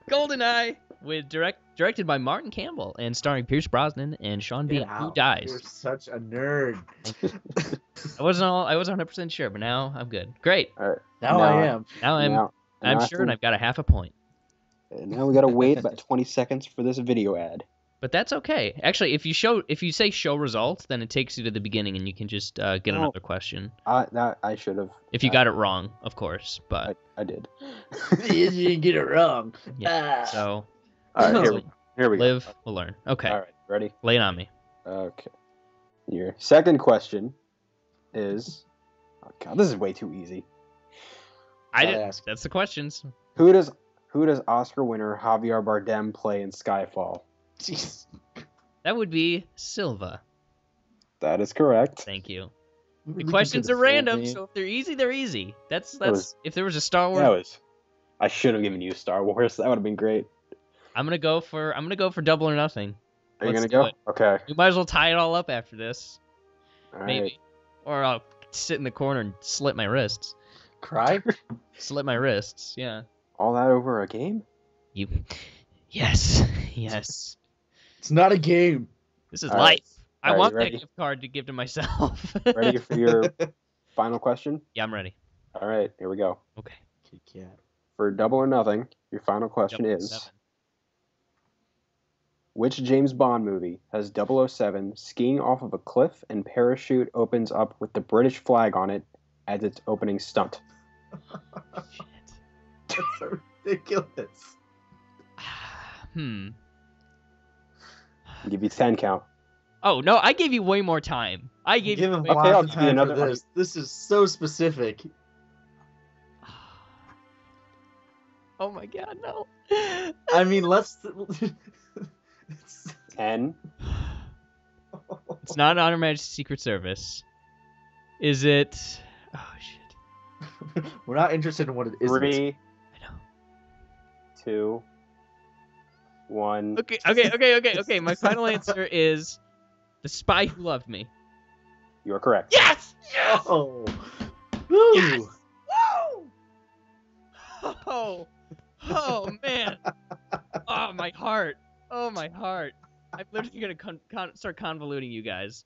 Speaker 2: GoldenEye, with directed by Martin Campbell and starring Pierce Brosnan and Sean Bean, who dies.
Speaker 4: You're such a nerd.
Speaker 2: I wasn't 100% sure, but now I'm good. Great.
Speaker 3: All right.
Speaker 4: Now I am.
Speaker 2: Now I'm sure, and I've got a half a point.
Speaker 3: And now we got to wait about 20 seconds for this video ad.
Speaker 2: But that's okay. Actually, if you say show results, then it takes you to the beginning, and you can just get another question.
Speaker 3: I should have.
Speaker 2: If you got it wrong, of course. But
Speaker 3: I did.
Speaker 4: You didn't get it wrong.
Speaker 2: Yeah. So.
Speaker 3: All right. Here we go.
Speaker 2: Live, we'll learn. Okay.
Speaker 3: All right. Ready?
Speaker 2: Lay it on me.
Speaker 3: Okay. Your second question is. Oh God, this is way too easy.
Speaker 2: I didn't ask. That's the questions.
Speaker 3: Who does Oscar winner Javier Bardem play in Skyfall?
Speaker 4: Jeez.
Speaker 2: That would be Silva.
Speaker 3: That is correct.
Speaker 2: Thank you. The questions are random, so if they're easy, they're easy. That's if there was a Star Wars.
Speaker 3: I should have given you Star Wars. That would have been great.
Speaker 2: I'm gonna go for double or nothing.
Speaker 3: Are you gonna go? Okay.
Speaker 2: We might as well tie it all up after this.
Speaker 3: All
Speaker 2: Maybe.
Speaker 3: right.
Speaker 2: Or I'll sit in the corner and slit my wrists.
Speaker 4: Cry?
Speaker 2: Slit my wrists, yeah.
Speaker 3: All that over a game?
Speaker 2: Yes.
Speaker 4: It's not a game.
Speaker 2: This is life. I
Speaker 3: right,
Speaker 2: want that gift card to give to myself.
Speaker 3: Ready for your final question?
Speaker 2: Yeah, I'm ready.
Speaker 3: All right, here we go.
Speaker 2: Okay.
Speaker 4: Kit Kat.
Speaker 3: For double or nothing, your final question is:
Speaker 2: 7.
Speaker 3: Which James Bond movie has 007 skiing off of a cliff and parachute opens up with the British flag on it as its opening stunt?
Speaker 2: Shit.
Speaker 4: That's so ridiculous.
Speaker 3: I'll give you 10 count.
Speaker 2: Oh, no, I gave you way more time. I gave
Speaker 4: Give
Speaker 2: you
Speaker 4: him
Speaker 2: way more
Speaker 3: I'll
Speaker 4: lots of
Speaker 3: give you
Speaker 4: time
Speaker 3: another-
Speaker 4: for this. This is so specific.
Speaker 2: Oh my God, no.
Speaker 4: I mean, let's.
Speaker 3: 10.
Speaker 2: It's not Honor Majesty's Secret Service. Is it? Oh shit.
Speaker 4: We're not interested in what it isn't.
Speaker 3: 3.
Speaker 2: I know.
Speaker 3: 2. 1.
Speaker 2: Okay. My final answer is The Spy Who Loved Me.
Speaker 3: You are correct.
Speaker 2: Yes!
Speaker 4: Oh.
Speaker 2: Yes! Woo! Oh man. Oh, my heart. I'm literally gonna start convoluting you guys.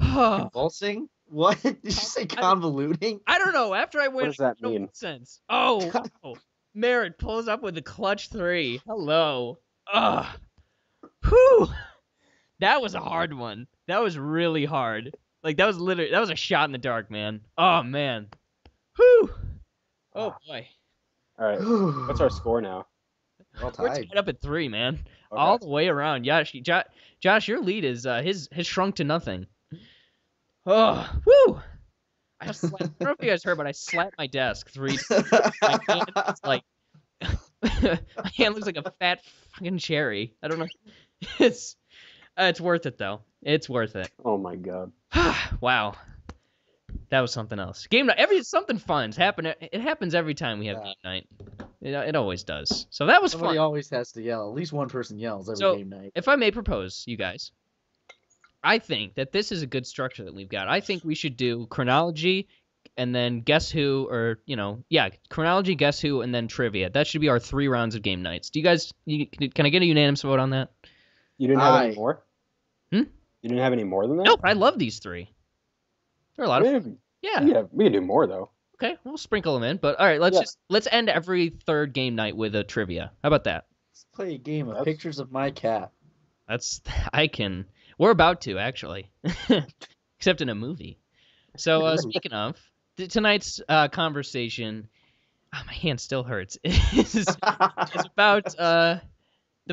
Speaker 4: Convulsing? What? Did you say convoluting?
Speaker 2: I don't know. After I win,
Speaker 3: What does that mean?
Speaker 2: Makes sense. Oh, wow. Merritt pulls up with a clutch 3. Hello. Ugh. Whew. That was a hard one. That was really hard. Like, that was a shot in the dark, man. Oh, man. Whew. Oh, boy.
Speaker 3: All right. What's our score now?
Speaker 4: We're
Speaker 2: We're tied up at 3, man.
Speaker 3: Okay.
Speaker 2: All the way around. Josh, your lead is has shrunk to nothing. Oh, woo! I don't know if you guys heard, but I slapped my desk 3 times. My hand is like, my hand looks like a fat fucking cherry. I don't know. It's worth it though. It's worth it.
Speaker 3: Oh my God.
Speaker 2: Wow, that was something else. Game night. Something fun's happen. It happens every time we have game night. It always does. So that was
Speaker 4: Somebody
Speaker 2: fun.
Speaker 4: always has to yell. At least one person yells every game night.
Speaker 2: If I may propose, you guys, I think that this is a good structure that we've got. I think we should do chronology and then guess who, or, chronology, guess who, and then trivia. That should be our 3 rounds of game nights. Do you guys, can I get a unanimous vote on that?
Speaker 3: You didn't have any more?
Speaker 2: You
Speaker 3: didn't have any more than that?
Speaker 2: Nope, I love these 3. They're a lot of fun. Yeah.
Speaker 3: We can do more, though.
Speaker 2: Okay, we'll sprinkle them in. But, all right, let's end every third game night with a trivia. How about that?
Speaker 4: Let's play a game of pictures of my cat.
Speaker 2: We're about to, actually. Except in a movie. So, speaking of, tonight's conversation, my hand still hurts, is about the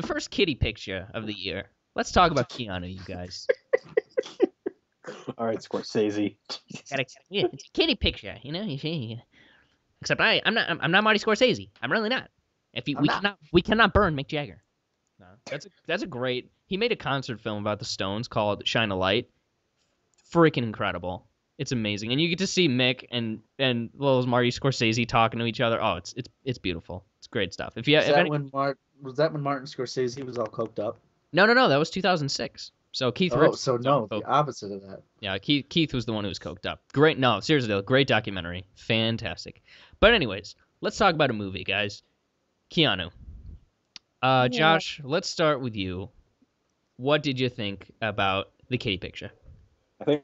Speaker 2: first kitty picture of the year. Let's talk about Keanu, you guys.
Speaker 3: All right, Scorsese.
Speaker 2: It's a kitty picture, you know. Except I'm not Marty Scorsese. I'm really not. We cannot burn Mick Jagger. No, that's a great. He made a concert film about the Stones called Shine a Light. Freaking incredible. It's amazing, and you get to see Mick and Marty Scorsese talking to each other. Oh, it's beautiful. It's great stuff. Was
Speaker 4: that when Martin Scorsese was all coked up?
Speaker 2: No, that was 2006. So Keith.
Speaker 4: The opposite of that.
Speaker 2: Yeah, Keith was the one who was coked up. Great. No, seriously though, great documentary. Fantastic. But anyways, let's talk about a movie, guys. Keanu. Josh, let's start with you. What did you think about the kitty picture?
Speaker 3: I think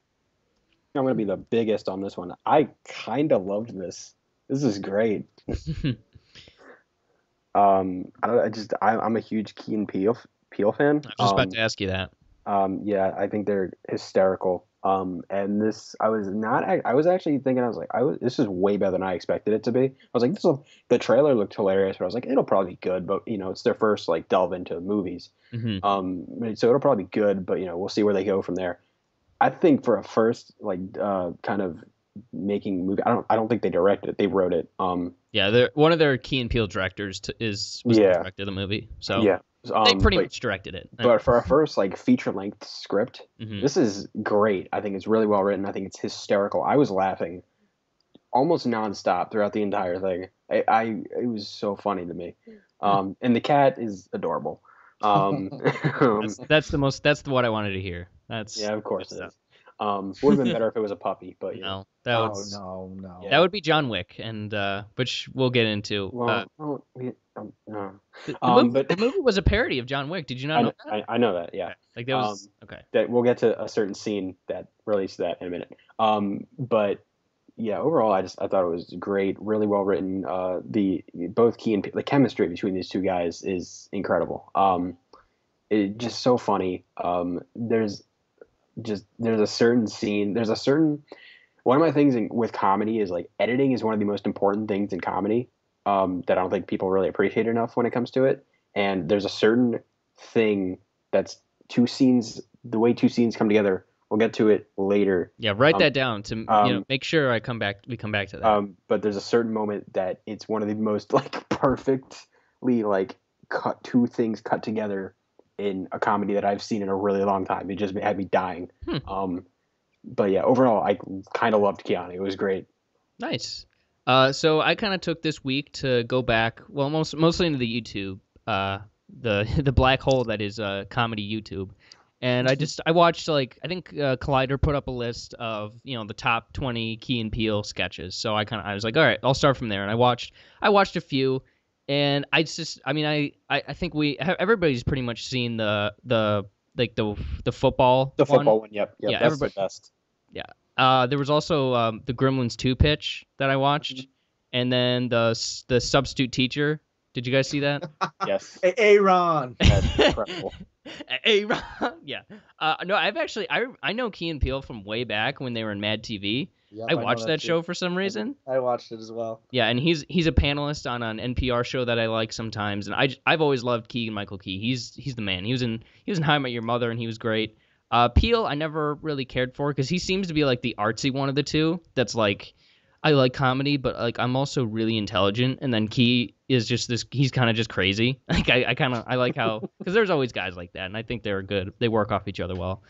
Speaker 3: I'm going to be the biggest on this one. I kind of loved this. This is great. I'm a huge Key and Peele fan.
Speaker 2: I was just about to ask you that.
Speaker 3: Yeah, I think they're hysterical. And this, I was actually thinking, this is way better than I expected it to be. I was like, the trailer looked hilarious, but I was like, it'll probably be good, but it's their first delve into movies. Mm-hmm. So it'll probably be good, but we'll see where they go from there. I think for a first kind of making movie, I don't think they directed it. They wrote it.
Speaker 2: Yeah, one of their Key and Peele directors was the director of the movie. So
Speaker 3: yeah.
Speaker 2: They pretty much directed it.
Speaker 3: But for our first feature-length script,
Speaker 2: mm-hmm.
Speaker 3: This is great. I think it's really well written. I think it's hysterical. I was laughing almost nonstop throughout the entire thing. It was so funny to me. And the cat is adorable.
Speaker 2: That's what I wanted to hear.
Speaker 3: Yeah, of course it is. Would have been better if it was a puppy, but
Speaker 2: no.
Speaker 4: No.
Speaker 2: That would be John Wick, and which we'll get into.
Speaker 3: No.
Speaker 2: The movie was a parody of John Wick. Did you not know that?
Speaker 3: I know that. Yeah.
Speaker 2: Like that was okay.
Speaker 3: That we'll get to a certain scene that relates to that in a minute. But yeah, overall, I thought it was great, really well written. Both Key and the chemistry between these two guys is incredible. It's just so funny. There's a certain scene. One of my things with comedy is editing is one of the most important things in comedy. That I don't think people really appreciate enough when it comes to it. And there's a certain thing that's the way two scenes come together. We'll get to it later.
Speaker 2: Yeah, write that down to make sure we come back to that.
Speaker 3: But there's a certain moment that it's one of the most perfect like two things cut together in a comedy that I've seen in a really long time. It just had me dying. But yeah, overall, I kind of loved Keanu. It was great.
Speaker 2: Nice. So I kind of took this week to go back, well, mostly into the YouTube, the black hole that is comedy YouTube, and I watched I think Collider put up a list of the top 20 Key and Peele sketches. So I was like, all right, I'll start from there, and I watched a few, and I think everybody's pretty much seen the football
Speaker 3: one. Yep,
Speaker 2: yeah,
Speaker 3: that's the best.
Speaker 2: Yeah. There was also the Gremlins 2 pitch that I watched, and then the substitute teacher. Did you guys see that?
Speaker 3: Yes.
Speaker 4: Aaron.
Speaker 3: That's incredible.
Speaker 2: Aaron. Yeah. No, I know Key and Peele from way back when they were in Mad TV. Yep, I watched that show for some reason.
Speaker 4: I watched it as well.
Speaker 2: Yeah, and he's a panelist on an NPR show that I like sometimes, and I've always loved Keegan-Michael Key. He's the man. He was in How I Met Your Mother, and he was great. Peele, I never really cared for because he seems to be like the artsy one of the two. That's like, I like comedy, but like I'm also really intelligent. And then Key is just this. He's kind of just crazy. Like I like how, because there's always guys like that, and I think they're good. They work off each other well.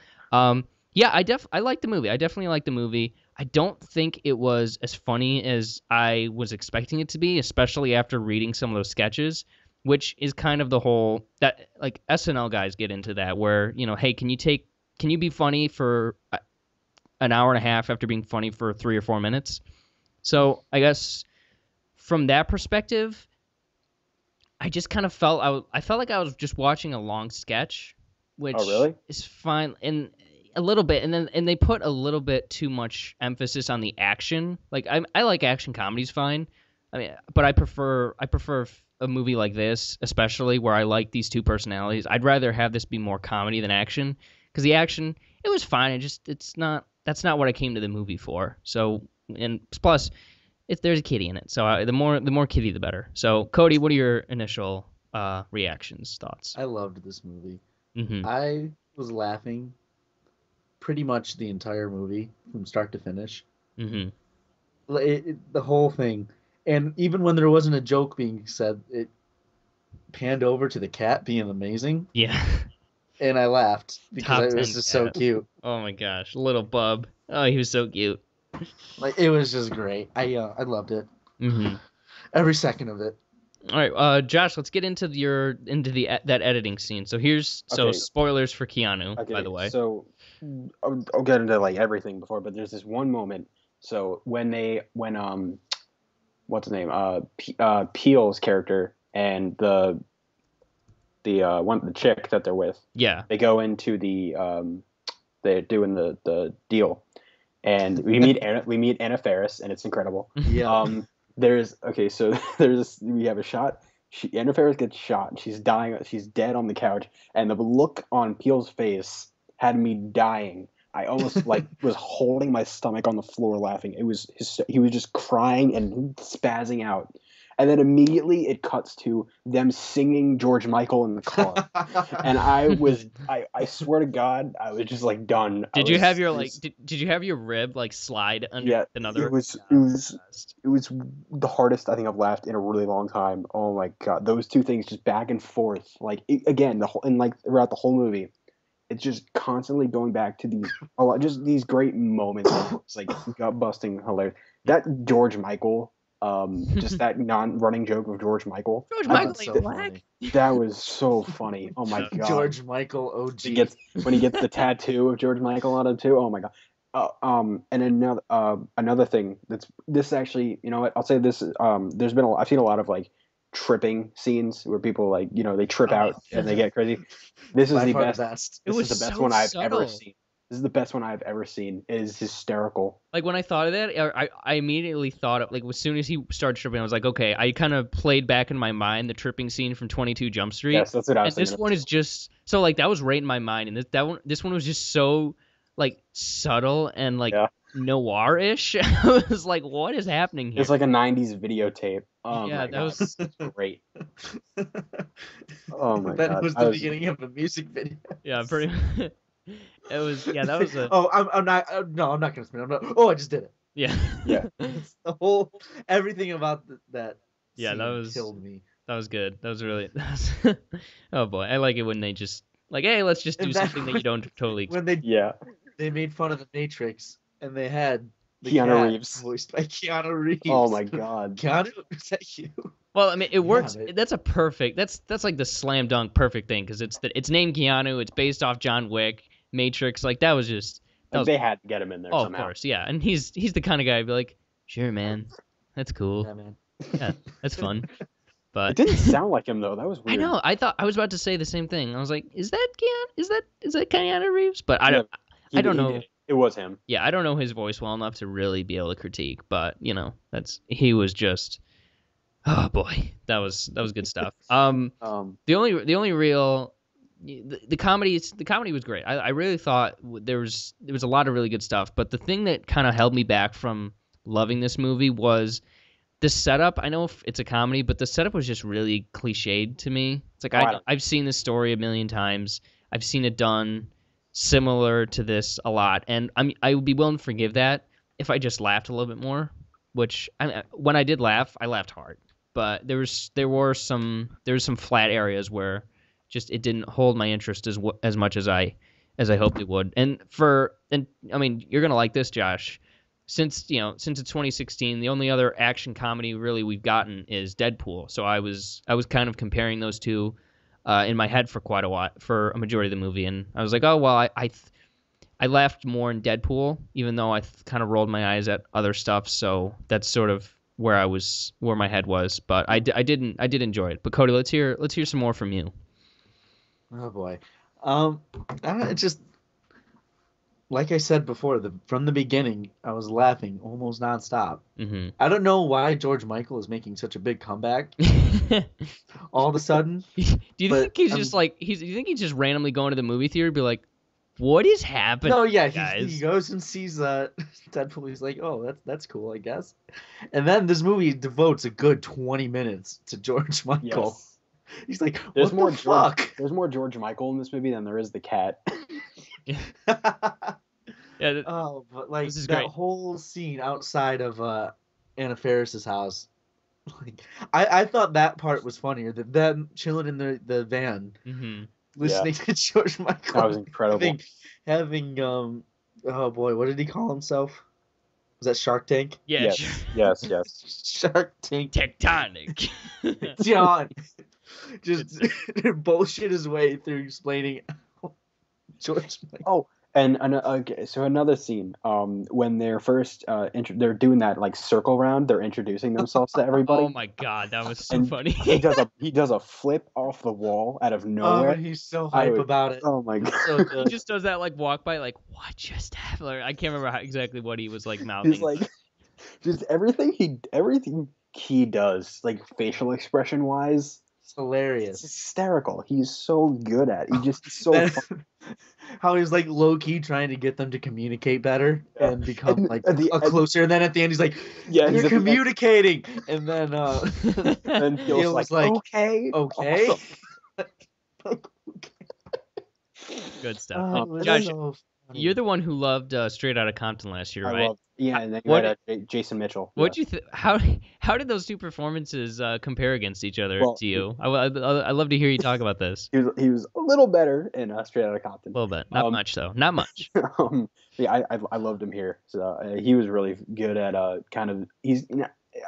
Speaker 2: Yeah, I like the movie. I definitely like the movie. I don't think it was as funny as I was expecting it to be, especially after reading some of those sketches, which is kind of the whole that like SNL guys get into that where hey, can you be funny for an hour and a half after being funny for 3 or 4 minutes? So I guess from that perspective, I just kind of felt like I was just watching a long sketch, which is fine and a little bit, and they put a little bit too much emphasis on the action. Like I like action comedies fine, I mean, but I prefer a movie like this, especially where I like these two personalities. I'd rather have this be more comedy than action. Because the action, it was fine. That's not what I came to the movie for. So, and plus, there's a kitty in it. So the more kitty, the better. So, Cody, what are your initial reactions, thoughts?
Speaker 4: I loved this movie.
Speaker 2: Mm-hmm.
Speaker 4: I was laughing pretty much the entire movie from start to finish.
Speaker 2: Mm-hmm.
Speaker 4: The whole thing, and even when there wasn't a joke being said, it panned over to the cat being amazing.
Speaker 2: Yeah.
Speaker 4: And I laughed because it was just so cute.
Speaker 2: Oh my gosh, little bub. Oh, he was so cute.
Speaker 4: Like it was just great. I loved it.
Speaker 2: Mm-hmm.
Speaker 4: Every second of it.
Speaker 2: All right, Josh, let's get into that editing scene. So spoilers for Keanu, by the way.
Speaker 3: So I'll get into like everything before, but there's this one moment. So when what's his name? Peele's character and the chick that they're with.
Speaker 2: Yeah.
Speaker 3: They go into they're doing the deal, and we meet Anna Faris, and it's incredible.
Speaker 4: Yeah.
Speaker 3: We have a shot. Anna Faris gets shot, and she's dying. She's dead on the couch, and the look on Peele's face had me dying. I almost was holding my stomach on the floor laughing. He was just crying and spazzing out. And then immediately it cuts to them singing George Michael in the car. And I swear to God, I was just like done.
Speaker 2: Did you have your rib like slide under another?
Speaker 3: It was the hardest I think I've laughed in a really long time. Oh my God. Those two things just back and forth. Throughout the whole movie, it's just constantly going back to these great moments. It's like gut busting hilarious. That George Michael just that non-running joke of George Michael.
Speaker 2: George Michael so black.
Speaker 3: That was so funny. Oh my God.
Speaker 4: George Michael OG.
Speaker 3: When he gets the tattoo of George Michael on him too. Oh my God. And another thing this actually, you know what? I'll say this. I've seen a lot of like tripping scenes where people they trip out and they get crazy. This is the best. This is the best one I've ever seen. This is the best one I've ever seen. It is hysterical.
Speaker 2: Like when I thought of that, I immediately thought of as soon as he started tripping, I was like, okay. I kind of played back in my mind the tripping scene from 22 Jump Street.
Speaker 3: Yes, that's what I was thinking.
Speaker 2: This one is just so that was right in my mind, and this one was just so subtle and noir-ish. I was like, what is happening here?
Speaker 3: It's like a 90s videotape. Oh
Speaker 2: yeah, that was
Speaker 3: great. Oh my God.
Speaker 4: That was the beginning of a music video.
Speaker 2: Yeah, pretty much. It was that was a.
Speaker 4: Oh, I'm not gonna spin. I just did it.
Speaker 2: Yeah.
Speaker 3: Yeah.
Speaker 4: The whole everything about that.
Speaker 2: Yeah, that was
Speaker 4: killed me.
Speaker 2: That was good. That was really. Oh boy, I like it when they just like, hey, let's just do
Speaker 4: And that
Speaker 2: something that you don't totally.
Speaker 4: when they
Speaker 3: Yeah.
Speaker 4: they made fun of the Matrix and they had the
Speaker 3: Keanu
Speaker 4: cat
Speaker 3: Reeves.
Speaker 4: voiced by Keanu Reeves.
Speaker 3: Oh my God.
Speaker 4: Keanu, is that you?
Speaker 2: Well, I mean, it works.
Speaker 4: but-
Speaker 2: That's a perfect. That's like the slam dunk perfect thing because it's named Keanu. It's based off John Wick, Matrix. Like that was just. That was,
Speaker 3: They had to get him in there
Speaker 2: oh,
Speaker 3: somehow.
Speaker 2: of course, yeah. And he's the kind of guy who'd be like, sure, man, that's cool.
Speaker 4: Yeah, man.
Speaker 2: Yeah, that's fun.
Speaker 3: It
Speaker 2: But
Speaker 3: didn't sound like him though. That was
Speaker 2: I
Speaker 3: weird.
Speaker 2: know. I thought I was about to say the same thing. I was like, is that Keanu? Is that Keanu Reeves? But I don't. I don't know.
Speaker 3: It was him.
Speaker 2: Yeah, I don't know his voice well enough to really be able to critique. But he was just. Oh boy, that was good stuff. The only real. The comedy was great. I really thought there was a lot of really good stuff. But the thing that kind of held me back from loving this movie was the setup. I know it's a comedy, but the setup was just really cliched to me. It's like I've seen this story a million times. I've seen it done similar to this a lot, and I would be willing to forgive that if I just laughed a little bit more. Which when I did laugh, I laughed hard. But there were some flat areas where just it didn't hold my interest as much as I hoped it would. And I mean, you're gonna like this, Josh. Since it's 2016, the only other action comedy really we've gotten is Deadpool. So I was kind of comparing those two in my head for quite a while, for a majority of the movie, and I was like, oh well, I laughed more in Deadpool, even though I kind of rolled my eyes at other stuff. So that's sort of where my head was. But I did enjoy it. But Cody, let's hear some more from you.
Speaker 4: Oh boy. It's just like I said before, from the beginning, I was laughing almost nonstop.
Speaker 2: Mm-hmm.
Speaker 4: I don't know why George Michael is making such a big comeback all of a sudden.
Speaker 2: Do you think he's just like do you think he's just randomly going to the movie theater and be like, what is happening?
Speaker 4: No, yeah,
Speaker 2: guys?
Speaker 4: he goes and sees Deadpool. He's like, oh, that's cool, I guess. And then this movie devotes a good 20 minutes to George Michael.
Speaker 3: Yes.
Speaker 4: He's like,
Speaker 3: There's
Speaker 4: what the fuck?
Speaker 3: There's more George Michael in this movie than there is the cat.
Speaker 2: Yeah.
Speaker 4: Oh, but like
Speaker 2: This is
Speaker 4: that
Speaker 2: great.
Speaker 4: whole scene outside of Anna Faris's house, like I thought that part was funnier. Them chilling in the van,
Speaker 2: Mm-hmm.
Speaker 4: listening to George Michael.
Speaker 3: That was incredible.
Speaker 4: Having oh boy, what did he call himself? Was that Shark Tank?
Speaker 2: Yeah.
Speaker 3: Yes.
Speaker 2: Sure.
Speaker 3: Yes.
Speaker 4: Shark Tank.
Speaker 2: Tectonic.
Speaker 4: John just bullshit his way through explaining George Michael.
Speaker 3: Oh, and okay, so another scene. When they're first they're doing that like circle round. They're introducing themselves to everybody.
Speaker 2: Oh my god, that was so
Speaker 3: And
Speaker 2: funny.
Speaker 3: he does a flip off the wall out of nowhere.
Speaker 4: Oh, he's so hype about it.
Speaker 3: Oh my god.
Speaker 4: So
Speaker 2: He
Speaker 4: good.
Speaker 2: just does that like walk by, like what just happened? Like, I can't remember exactly what he was like mouthing.
Speaker 3: He's like, just everything he does, like facial expression wise,
Speaker 4: It's hilarious.
Speaker 3: it's hysterical. He's so good at it. He just he's so fun.
Speaker 4: How he's like low key trying to get them to communicate better
Speaker 3: Yeah.
Speaker 4: and become
Speaker 3: And
Speaker 4: like
Speaker 3: at the end-
Speaker 4: closer. And then at the end, he's like,
Speaker 3: Yeah, he's
Speaker 4: "You're
Speaker 3: at the end.
Speaker 4: communicating." And then
Speaker 3: And
Speaker 4: Gil
Speaker 3: Gil's
Speaker 4: was
Speaker 3: like,
Speaker 4: like,
Speaker 3: okay,
Speaker 4: okay.
Speaker 3: awesome.
Speaker 2: Good stuff.
Speaker 4: Oh, it was
Speaker 2: Josh,
Speaker 4: so funny.
Speaker 2: you're the one who loved Straight Outta Compton last year,
Speaker 3: I
Speaker 2: right?
Speaker 3: love, yeah, and then
Speaker 2: What-
Speaker 3: you had Jason Mitchell.
Speaker 2: What'd you how did those two performances compare against each other
Speaker 3: Well,
Speaker 2: to you? I'd love to hear you talk about this.
Speaker 3: He was a little better in Straight Outta Compton.
Speaker 2: A little bit, not much though, not much.
Speaker 3: Yeah, I loved him here. So he was really good at kind of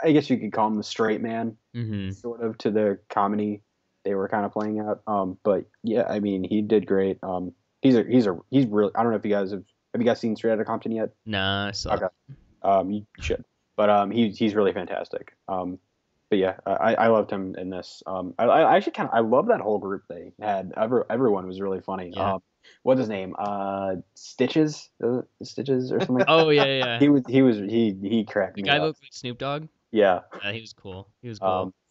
Speaker 3: I guess you could call him the straight man,
Speaker 2: Mm-hmm.
Speaker 3: sort of, to the comedy they were kind of playing out. But yeah, I mean, he did great. He's really. I don't know if you guys have you guys seen Straight Outta Compton yet?
Speaker 2: Nah, I saw.
Speaker 3: Okay. You should. But he's really fantastic. But yeah, I loved him in this. I actually I love that whole group they had. Everyone was really funny.
Speaker 2: Yeah.
Speaker 3: What's his name? Stitches or something.
Speaker 2: Oh yeah.
Speaker 3: He cracked
Speaker 2: The
Speaker 3: me
Speaker 2: guy
Speaker 3: up.
Speaker 2: looked like Snoop Dogg.
Speaker 3: Yeah.
Speaker 2: Yeah, he was cool.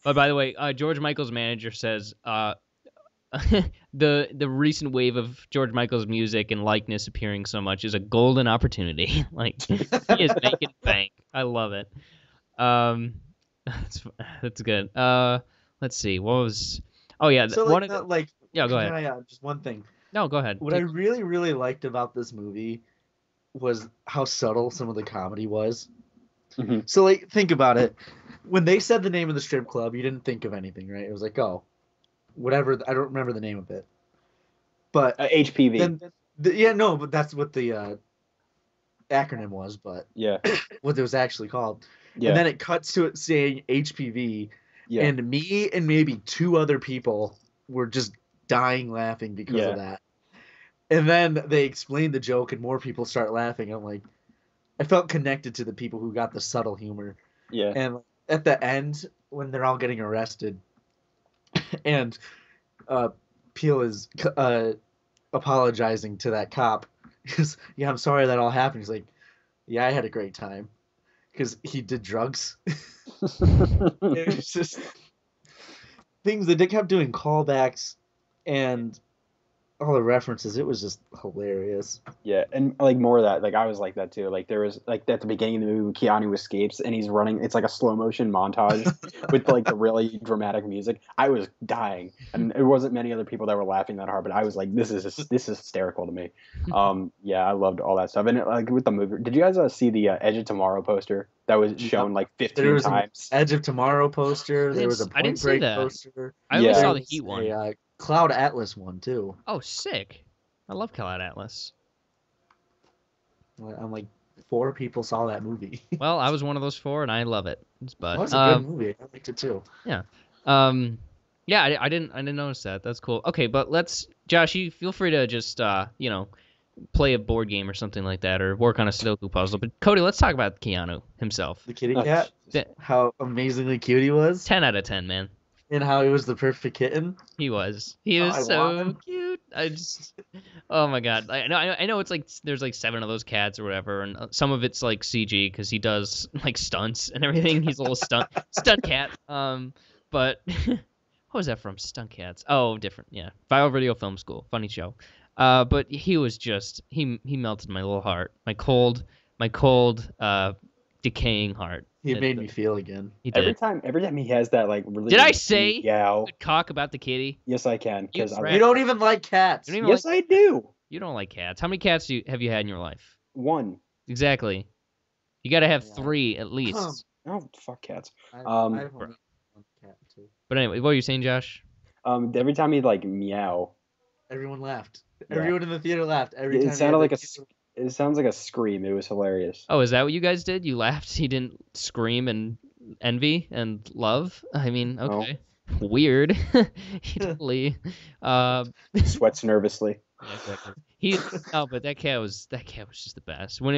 Speaker 2: But by the way, George Michael's manager says the recent wave of George Michael's music and likeness appearing so much is a golden opportunity. Like he is making bank. I love it. That's good. Let's see. What was? Oh yeah,
Speaker 4: So
Speaker 2: one
Speaker 4: like,
Speaker 2: of the...
Speaker 4: like
Speaker 2: Yeah, go
Speaker 4: can
Speaker 2: ahead.
Speaker 4: I, just one thing.
Speaker 2: No, go ahead.
Speaker 4: What I really, really liked about this movie was how subtle some of the comedy was.
Speaker 3: Mhm.
Speaker 4: So, like, think about it. when they said the name of the strip club, you didn't think of anything, right? It was like, oh, whatever. I don't remember the name of it, but
Speaker 3: HPV.
Speaker 4: then but that's what the acronym was, but
Speaker 3: Yeah.
Speaker 4: what it was actually called.
Speaker 3: Yeah.
Speaker 4: And then it cuts to it saying HPV,
Speaker 3: Yeah.
Speaker 4: and me and maybe two other people were just dying laughing because of that. And then they explained the joke, and more people start laughing. I'm like, I felt connected to the people who got the subtle humor.
Speaker 3: Yeah.
Speaker 4: And at the end, when they're all getting arrested, and Peel is apologizing to that cop, because yeah, I'm sorry that all happened. He's like, yeah, I had a great time, because he did drugs. It's just things that they kept doing callbacks and all the references. It was just hilarious.
Speaker 3: Yeah, and like more of that, like I was like that too. Like there was like at the beginning of the movie, when Keanu escapes and he's running. It's like a slow motion montage with like the really dramatic music. I was dying, and it wasn't many other people that were laughing that hard, but I was like, this is hysterical to me. Yeah, I loved all that stuff, and like with the movie, did you guys see the Edge of Tomorrow poster that was shown like 15
Speaker 4: There was
Speaker 3: times?
Speaker 4: an Edge of Tomorrow poster. There was a
Speaker 2: I didn't
Speaker 4: Point
Speaker 2: see
Speaker 4: Break
Speaker 2: that.
Speaker 4: poster.
Speaker 2: I only
Speaker 3: Yeah.
Speaker 2: saw the Heat one.
Speaker 4: A Cloud Atlas one too.
Speaker 2: Oh, sick! I love Cloud Atlas.
Speaker 4: I'm like, 4 people saw that movie.
Speaker 2: Well, I was one of those 4, and I love it. But
Speaker 4: Well, that's a good movie. I liked it too.
Speaker 2: yeah, I didn't notice that. That's cool. Okay, but Josh, you feel free to just play a board game or something like that, or work on a Sudoku puzzle. But Cody, let's talk about Keanu himself.
Speaker 4: The kitty cat.
Speaker 2: Yeah.
Speaker 4: How amazingly cute he was.
Speaker 2: 10 out of 10, man.
Speaker 4: And how he was the perfect kitten.
Speaker 2: He was. He was
Speaker 4: I want
Speaker 2: so
Speaker 4: him.
Speaker 2: cute. Oh my god. I know it's like there's like 7 of those cats or whatever, and some of it's like CG because he does like stunts and everything. He's a little stunt cat. But what was that from? Stunt Cats. Oh, different. Yeah. Viral Video Film School. Funny show. But he was just he melted my little heart. My cold decaying heart.
Speaker 4: He made me feel again.
Speaker 2: He did.
Speaker 3: Every time he has that like really.
Speaker 2: Did I say
Speaker 3: yeah?
Speaker 2: good cock about the kitty?
Speaker 3: Yes, I can because
Speaker 4: You don't even like cats.
Speaker 2: You don't even
Speaker 3: yes, I do.
Speaker 2: You don't like cats. How many cats have you had in your life?
Speaker 3: 1.
Speaker 2: Exactly. You got to have 3 at least.
Speaker 3: Oh, fuck cats.
Speaker 4: I've only one cat too.
Speaker 2: But anyway, what were you saying, Josh?
Speaker 3: Every time he like meow,
Speaker 4: Everyone laughed.
Speaker 3: Yeah.
Speaker 4: Everyone in the theater laughed. Every time
Speaker 3: it sounded like it sounds like a scream. It was hilarious.
Speaker 2: Oh, is that what you guys did? You laughed? He didn't scream and envy and love? I mean, okay. No. Weird. He totally
Speaker 3: Sweats nervously.
Speaker 2: Yeah, exactly. But that cat was just the best. When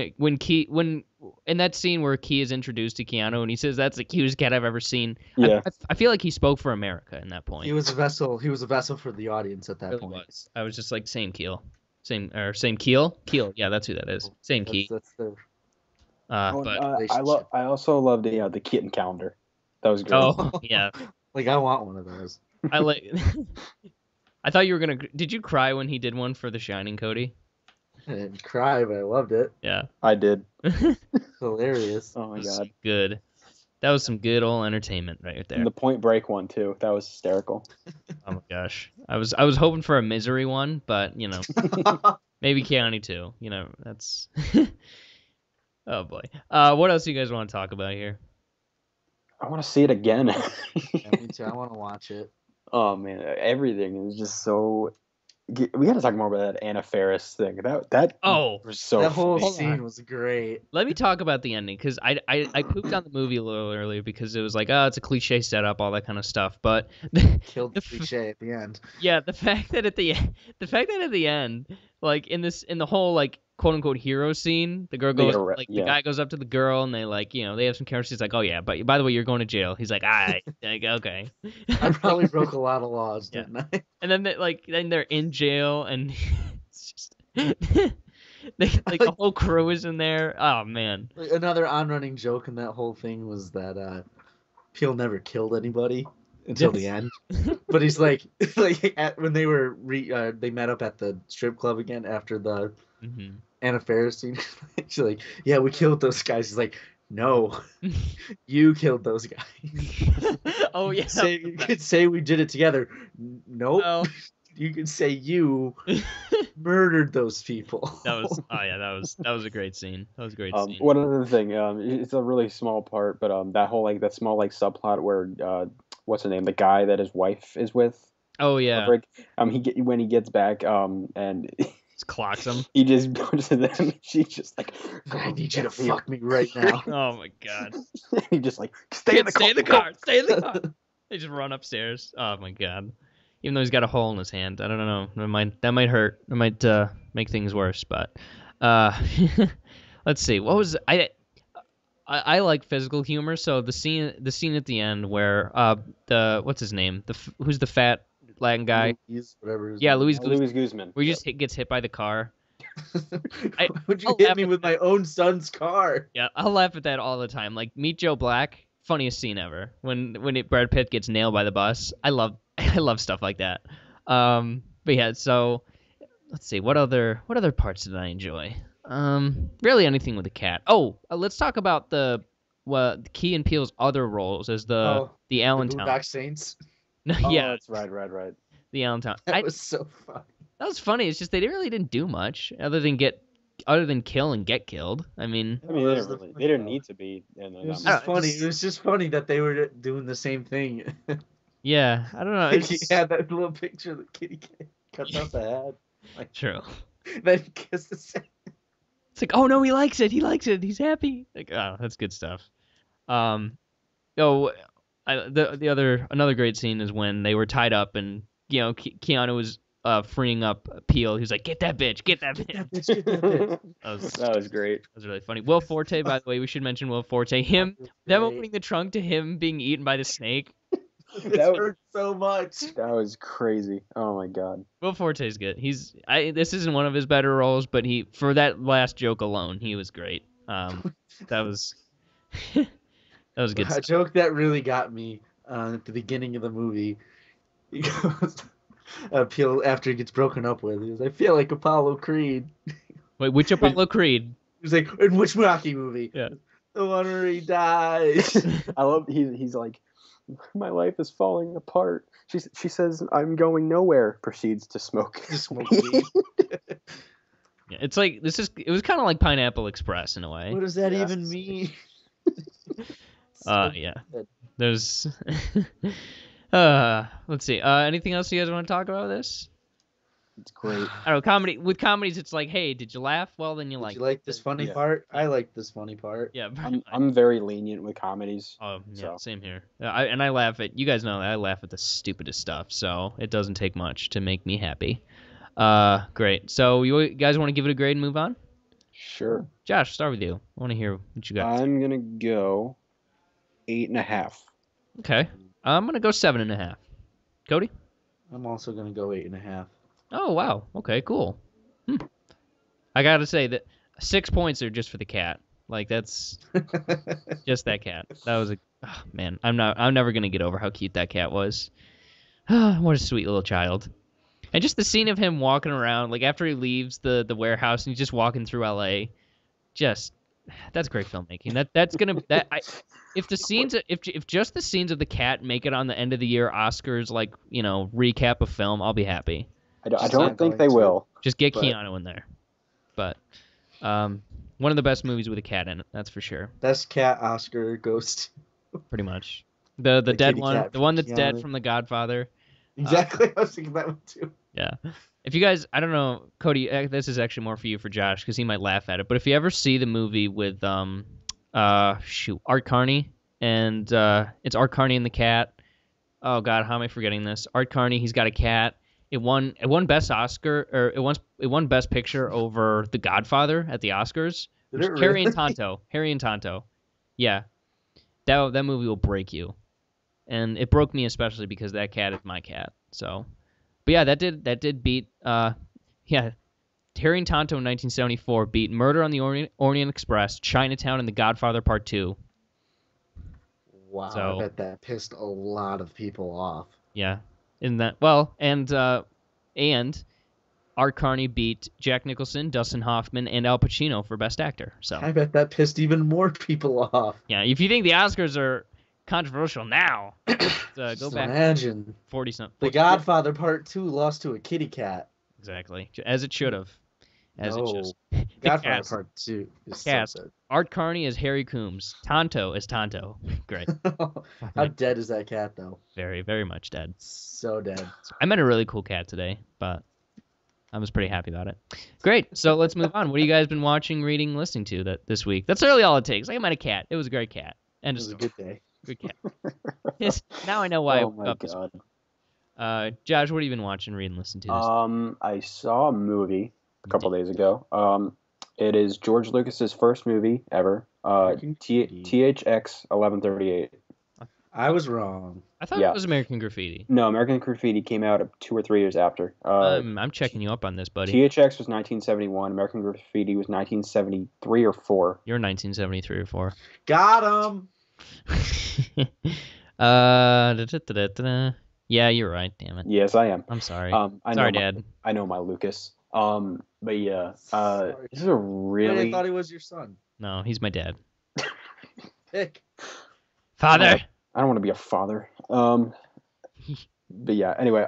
Speaker 2: in that scene where Key is introduced to Keanu and he says that's the cutest cat I've ever seen.
Speaker 3: Yeah.
Speaker 2: I feel like he spoke for America in that point.
Speaker 4: He was a vessel. He was a vessel for the audience at that
Speaker 2: Really
Speaker 4: point.
Speaker 2: was. I was just like same keel. Same keel? Keel. Yeah, that's who that is. Same key.
Speaker 4: That's their
Speaker 3: I also love the kitten calendar. That was great.
Speaker 2: Oh, yeah.
Speaker 4: Like I want one of those.
Speaker 2: I thought you were gonna. Did you cry when he did one for The Shining, Cody?
Speaker 4: I didn't cry, but I loved it.
Speaker 2: Yeah.
Speaker 3: I did.
Speaker 4: Hilarious.
Speaker 3: Oh my god.
Speaker 2: Good. That was some good old entertainment right there.
Speaker 3: And the Point Break one too. That was hysterical.
Speaker 2: Oh my gosh. I was hoping for a Misery one, but maybe Keanu too. That's. Oh boy. What else do you guys want to talk about here?
Speaker 3: I want to see it again.
Speaker 4: Yeah, me too. I want to watch it.
Speaker 3: Oh man, everything is just so. We got to talk more about that Anna Faris thing. That was so.
Speaker 4: That whole
Speaker 3: funny.
Speaker 4: scene was great.
Speaker 2: Let me talk about the ending because I pooped on the movie a little earlier because it was like, oh, it's a cliche setup, all that kind of stuff. But
Speaker 4: Killed the cliche at the end.
Speaker 2: Yeah, the fact that at the end, like in the whole like quote unquote hero scene, the girl goes the guy goes up to the girl and they like they have some chemistry. He's like, oh yeah, but by the way, you're going to jail. He's like, like okay.
Speaker 4: I probably broke a lot of laws, didn't I?
Speaker 2: And then then they're in jail and it's just the whole crew is in there. Oh man.
Speaker 4: Another on-running joke in that whole thing was that Peel never killed anybody until the end. But he's like when they were they met up at the strip club again after the Anna Faris scene. She's like, yeah, we killed those guys. He's like, no, you killed those guys.
Speaker 2: Oh yeah.
Speaker 4: You could say we did it together. Nope.
Speaker 2: No.
Speaker 4: You could say you murdered those people.
Speaker 2: That was a great scene. That was a great scene.
Speaker 3: One other thing, it's a really small part, but that whole that small subplot where what's her name, the guy that his wife is with.
Speaker 2: Oh yeah.
Speaker 3: When he gets back, and
Speaker 2: just clocks him.
Speaker 3: He just goes to them. And she's just like,
Speaker 4: I need you to fuck me right now.
Speaker 2: Oh my god.
Speaker 3: He just like stay in the car.
Speaker 2: Stay in the car. They just run upstairs. Oh my god. Even though he's got a hole in his hand, I don't know. That might hurt. It might make things worse. But let's see. What was I like physical humor. So the scene at the end where what's his name? Who's the fat Latin guy?
Speaker 4: Luis
Speaker 3: Guzman.
Speaker 2: Where he just gets hit by the car.
Speaker 4: Would you hit me with my own son's car?
Speaker 2: Yeah, I'll laugh at that all the time. Like Meet Joe Black, funniest scene ever. When Brad Pitt gets nailed by the bus. I love stuff like that. But yeah, so let's see, what other parts did I enjoy? Really anything with the cat. Oh, let's talk about Key and Peele's other roles as the Allentown.
Speaker 4: The Boondock Saints.
Speaker 2: No,
Speaker 3: Oh,
Speaker 2: yeah,
Speaker 3: that's right.
Speaker 2: the Allentown.
Speaker 4: That was so funny.
Speaker 2: That was funny. It's just they really didn't do much other than kill and get killed. I mean,
Speaker 3: they didn't need to be. It
Speaker 4: was just funny. It was just funny that they were doing the same thing.
Speaker 2: Yeah, I don't know.
Speaker 4: He had that little picture of the kitty cat cuts off the head.
Speaker 2: Like, true.
Speaker 4: Then kisses it.
Speaker 2: It's like, oh no, he likes it. He's happy. Like, oh, that's good stuff. Another great scene is when they were tied up and Keanu was freeing up Peele. He was like, get that bitch.
Speaker 3: That was great.
Speaker 2: That was really funny. Will Forte, by the way, we should mention Will Forte. Them opening the trunk to him being eaten by the snake.
Speaker 4: That hurt so much.
Speaker 3: That was crazy. Oh my god.
Speaker 2: Will Forte's good. This isn't one of his better roles, but for that last joke alone, he was great. That was good stuff.
Speaker 4: A joke that really got me at the beginning of the movie. He goes, Peele, after he gets broken up with, he goes, I feel like Apollo Creed.
Speaker 2: Wait, which Apollo Creed?
Speaker 4: He was like, in which Rocky movie?
Speaker 2: Yeah.
Speaker 4: The one where he dies.
Speaker 3: I love he's like, my life is falling apart. She says, I'm going nowhere. Proceeds to smoke.
Speaker 4: Weed.
Speaker 2: Yeah, it's like it was kind of like Pineapple Express in a way.
Speaker 4: What does that even mean?
Speaker 2: Yeah. There's let's see. Anything else you guys want to talk about with this?
Speaker 3: It's great.
Speaker 2: I don't know, comedy. With comedies, it's like, hey, did you laugh? Well, then you
Speaker 4: like this funny part? I like this funny part.
Speaker 2: Yeah,
Speaker 3: I'm very lenient with comedies.
Speaker 2: Oh, yeah,
Speaker 3: so.
Speaker 2: Same here. I laugh at, you guys know that I laugh at the stupidest stuff, so it doesn't take much to make me happy. Great. So you guys want to give it a grade and move on?
Speaker 3: Sure.
Speaker 2: Josh, start with you. I want to hear what you got.
Speaker 3: I'm gonna go 8.5.
Speaker 2: Okay. I'm gonna go 7.5. Cody?
Speaker 4: I'm also gonna go 8.5.
Speaker 2: Oh wow. Okay, cool. I gotta say that 6 points are just for the cat. Like that's just that cat. That was man. I'm never gonna get over how cute that cat was. What a sweet little child. And just the scene of him walking around, like after he leaves the warehouse and he's just walking through LA, that's great filmmaking. If just the scenes of the cat make it on the end of the year Oscars recap of film, I'll be happy.
Speaker 3: I don't think they will.
Speaker 2: Just get Keanu in there. But one of the best movies with a cat in it, that's for sure.
Speaker 4: Best cat Oscar goes to...
Speaker 2: Pretty much. The dead one, the one that's
Speaker 4: Keanu.
Speaker 2: dead from The Godfather.
Speaker 4: Exactly, I was thinking that one too.
Speaker 2: Yeah. If you guys, I don't know, Cody, this is actually more for you for Josh because he might laugh at it. But if you ever see the movie with Art Carney, and it's Art Carney and the cat. Oh God, how am I forgetting this? Art Carney, he's got a cat. It won Best Oscar, or it won Best Picture over The Godfather at the Oscars. Harry and Tonto. Yeah, that movie will break you, and it broke me especially because that cat is my cat. So, but yeah, that did beat. Harry and Tonto in 1974 beat Murder on the Orient Express, Chinatown, and The Godfather Part 2.
Speaker 4: Wow,
Speaker 2: So,
Speaker 4: I bet that pissed a lot of people off.
Speaker 2: Yeah. And Art Carney beat Jack Nicholson, Dustin Hoffman, and Al Pacino for Best Actor. So
Speaker 4: I bet that pissed even more people off.
Speaker 2: yeah, if you think the Oscars are controversial now. Go
Speaker 4: Just
Speaker 2: back
Speaker 4: imagine
Speaker 2: 40 something.
Speaker 4: The Godfather Part 2 lost to a kitty cat.
Speaker 2: Exactly. As it should have. As it should. The
Speaker 4: Godfather
Speaker 2: cast.
Speaker 4: Part 2 is
Speaker 2: Cast.
Speaker 4: so good.
Speaker 2: Art Carney as Harry Coombs. Tonto as Tonto. Great.
Speaker 4: How dead is that cat, though?
Speaker 2: Very, very much dead.
Speaker 4: So dead.
Speaker 2: I met a really cool cat today, but I was pretty happy about it. Great. So let's move on. What have you guys been watching, reading, listening to this week? That's really all it takes. I met a cat. It was a great cat.
Speaker 4: It was a good day.
Speaker 2: Good cat. Yes. Now I know why I
Speaker 3: Oh
Speaker 2: woke
Speaker 3: my
Speaker 2: up this morning. Josh, what have you been watching, reading, listening to this?
Speaker 3: I saw a movie a couple days ago. It is George Lucas's first movie ever. THX 1138.
Speaker 4: I was wrong.
Speaker 2: I thought it was American Graffiti.
Speaker 3: No, American Graffiti came out 2 or 3 years after.
Speaker 2: I'm checking you up on this, buddy.
Speaker 3: THX was 1971. American Graffiti was 1973 or 4.
Speaker 2: You're 1973 or 4.
Speaker 4: Got him.
Speaker 2: Yeah, you're right. Damn it.
Speaker 3: Yes, I am.
Speaker 2: I'm sorry.
Speaker 3: Sorry,
Speaker 2: Dad.
Speaker 3: I know my Lucas. But yeah, this is a really.
Speaker 4: Wait, I thought he was your son.
Speaker 2: No, he's my dad.
Speaker 4: Hick.
Speaker 2: Father.
Speaker 3: I don't want to be a father. But yeah. Anyway.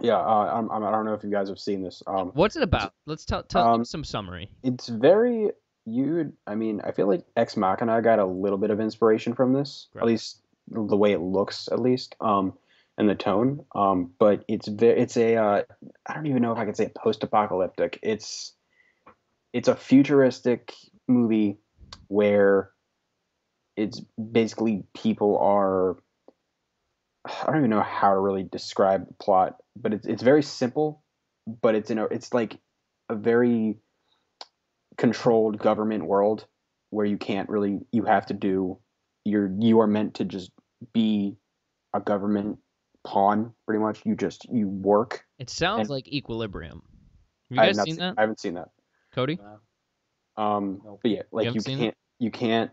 Speaker 3: Yeah. I don't know if you guys have seen this.
Speaker 2: What's it about? Let's tell some summary.
Speaker 3: It's very. I feel like Ex Machina got a little bit of inspiration from this,
Speaker 2: Right.
Speaker 3: At least the way it looks, at least, and the tone. But it's a, I don't even know if I could say post-apocalyptic. It's a futuristic movie where it's basically people are. I don't even know how to really describe the plot, but it's very simple, but it's like a very controlled government world where you are meant to just be a government pawn, pretty much. You work.
Speaker 2: It sounds like Equilibrium. Have you guys seen that?
Speaker 3: I haven't seen that.
Speaker 2: Cody?
Speaker 3: But yeah, like you can't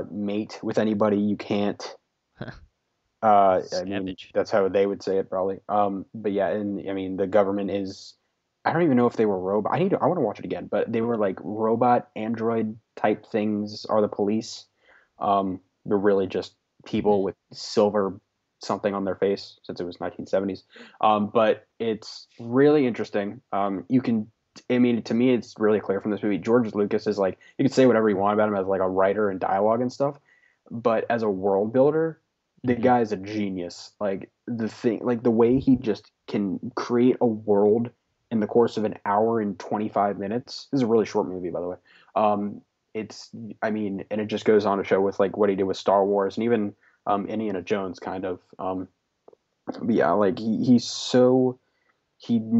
Speaker 3: mate with anybody. You can't.
Speaker 2: Savage.
Speaker 3: That's how they would say it probably. But yeah, and the government is. I don't even know if they were robot. I want to watch it again, but they were like robot android type things are the police. They're really just people with silver something on their face since it was 1970s. But it's really interesting. To me, it's really clear from this movie. George Lucas is like, you can say whatever you want about him as like a writer and dialogue and stuff, but as a world builder, the guy is a genius. Like the way he just can create a world in the course of an hour and 25 minutes. This is a really short movie, by the way. And it just goes on to show with like what he did with Star Wars and even Indiana Jones kind of. But yeah, like he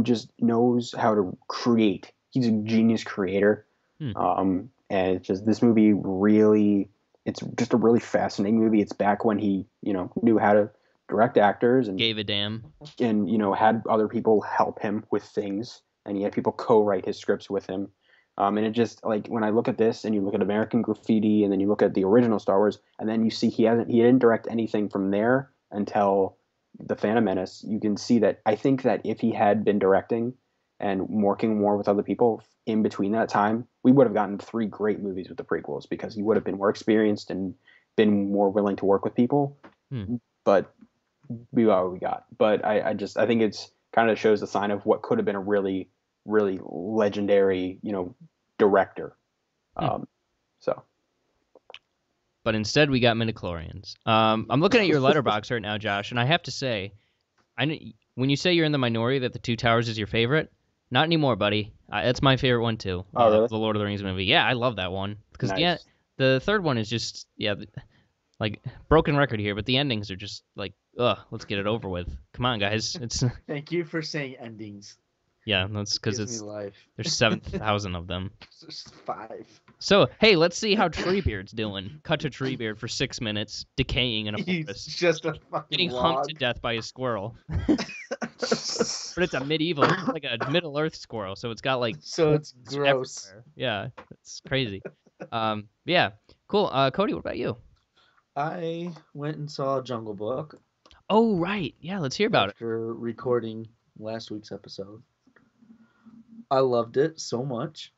Speaker 3: just knows how to create. He's a genius creator. And it's just this movie really, it's just a really fascinating movie. It's back when he, knew how to direct actors and
Speaker 2: gave a damn
Speaker 3: and had other people help him with things, and he had people co-write his scripts with him. And it just like when I look at this and you look at American Graffiti and then you look at the original Star Wars and then you see he didn't direct anything from there until The Phantom Menace. You can see that I think that if he had been directing and working more with other people in between that time, we would have gotten 3 great movies with the prequels because he would have been more experienced and been more willing to work with people. But we got what we got. But I think it's kind of shows the sign of what could have been a really, really legendary, director. So.
Speaker 2: But instead, we got midichlorians. I'm looking at your letterbox right now, Josh, and I have to say, when you say you're in the minority that The Two Towers is your favorite, not anymore, buddy. It's my favorite one too.
Speaker 3: Oh, really?
Speaker 2: The Lord of the Rings movie. Yeah, I love that one because
Speaker 3: Nice.
Speaker 2: the third one is just like broken record here, but the endings are just like, let's get it over with. Come on, guys. It's
Speaker 4: Thank you for saying endings.
Speaker 2: yeah, that's because
Speaker 4: Gives me life.
Speaker 2: there's 7,000 of them.
Speaker 4: Just 5.
Speaker 2: So hey, let's see how Treebeard's doing. Cut to Treebeard for 6 minutes, decaying in a
Speaker 4: He's
Speaker 2: forest,
Speaker 4: just a fucking
Speaker 2: getting
Speaker 4: log.
Speaker 2: humped to death by a squirrel. But it's a like a Middle Earth squirrel, so it's got like
Speaker 4: So it's gross.
Speaker 2: everywhere. Yeah, it's crazy. Yeah, cool. Cody, what about you?
Speaker 4: I went and saw Jungle Book
Speaker 2: Oh right, yeah. Let's hear about it.
Speaker 4: after recording last week's episode. I loved it so much.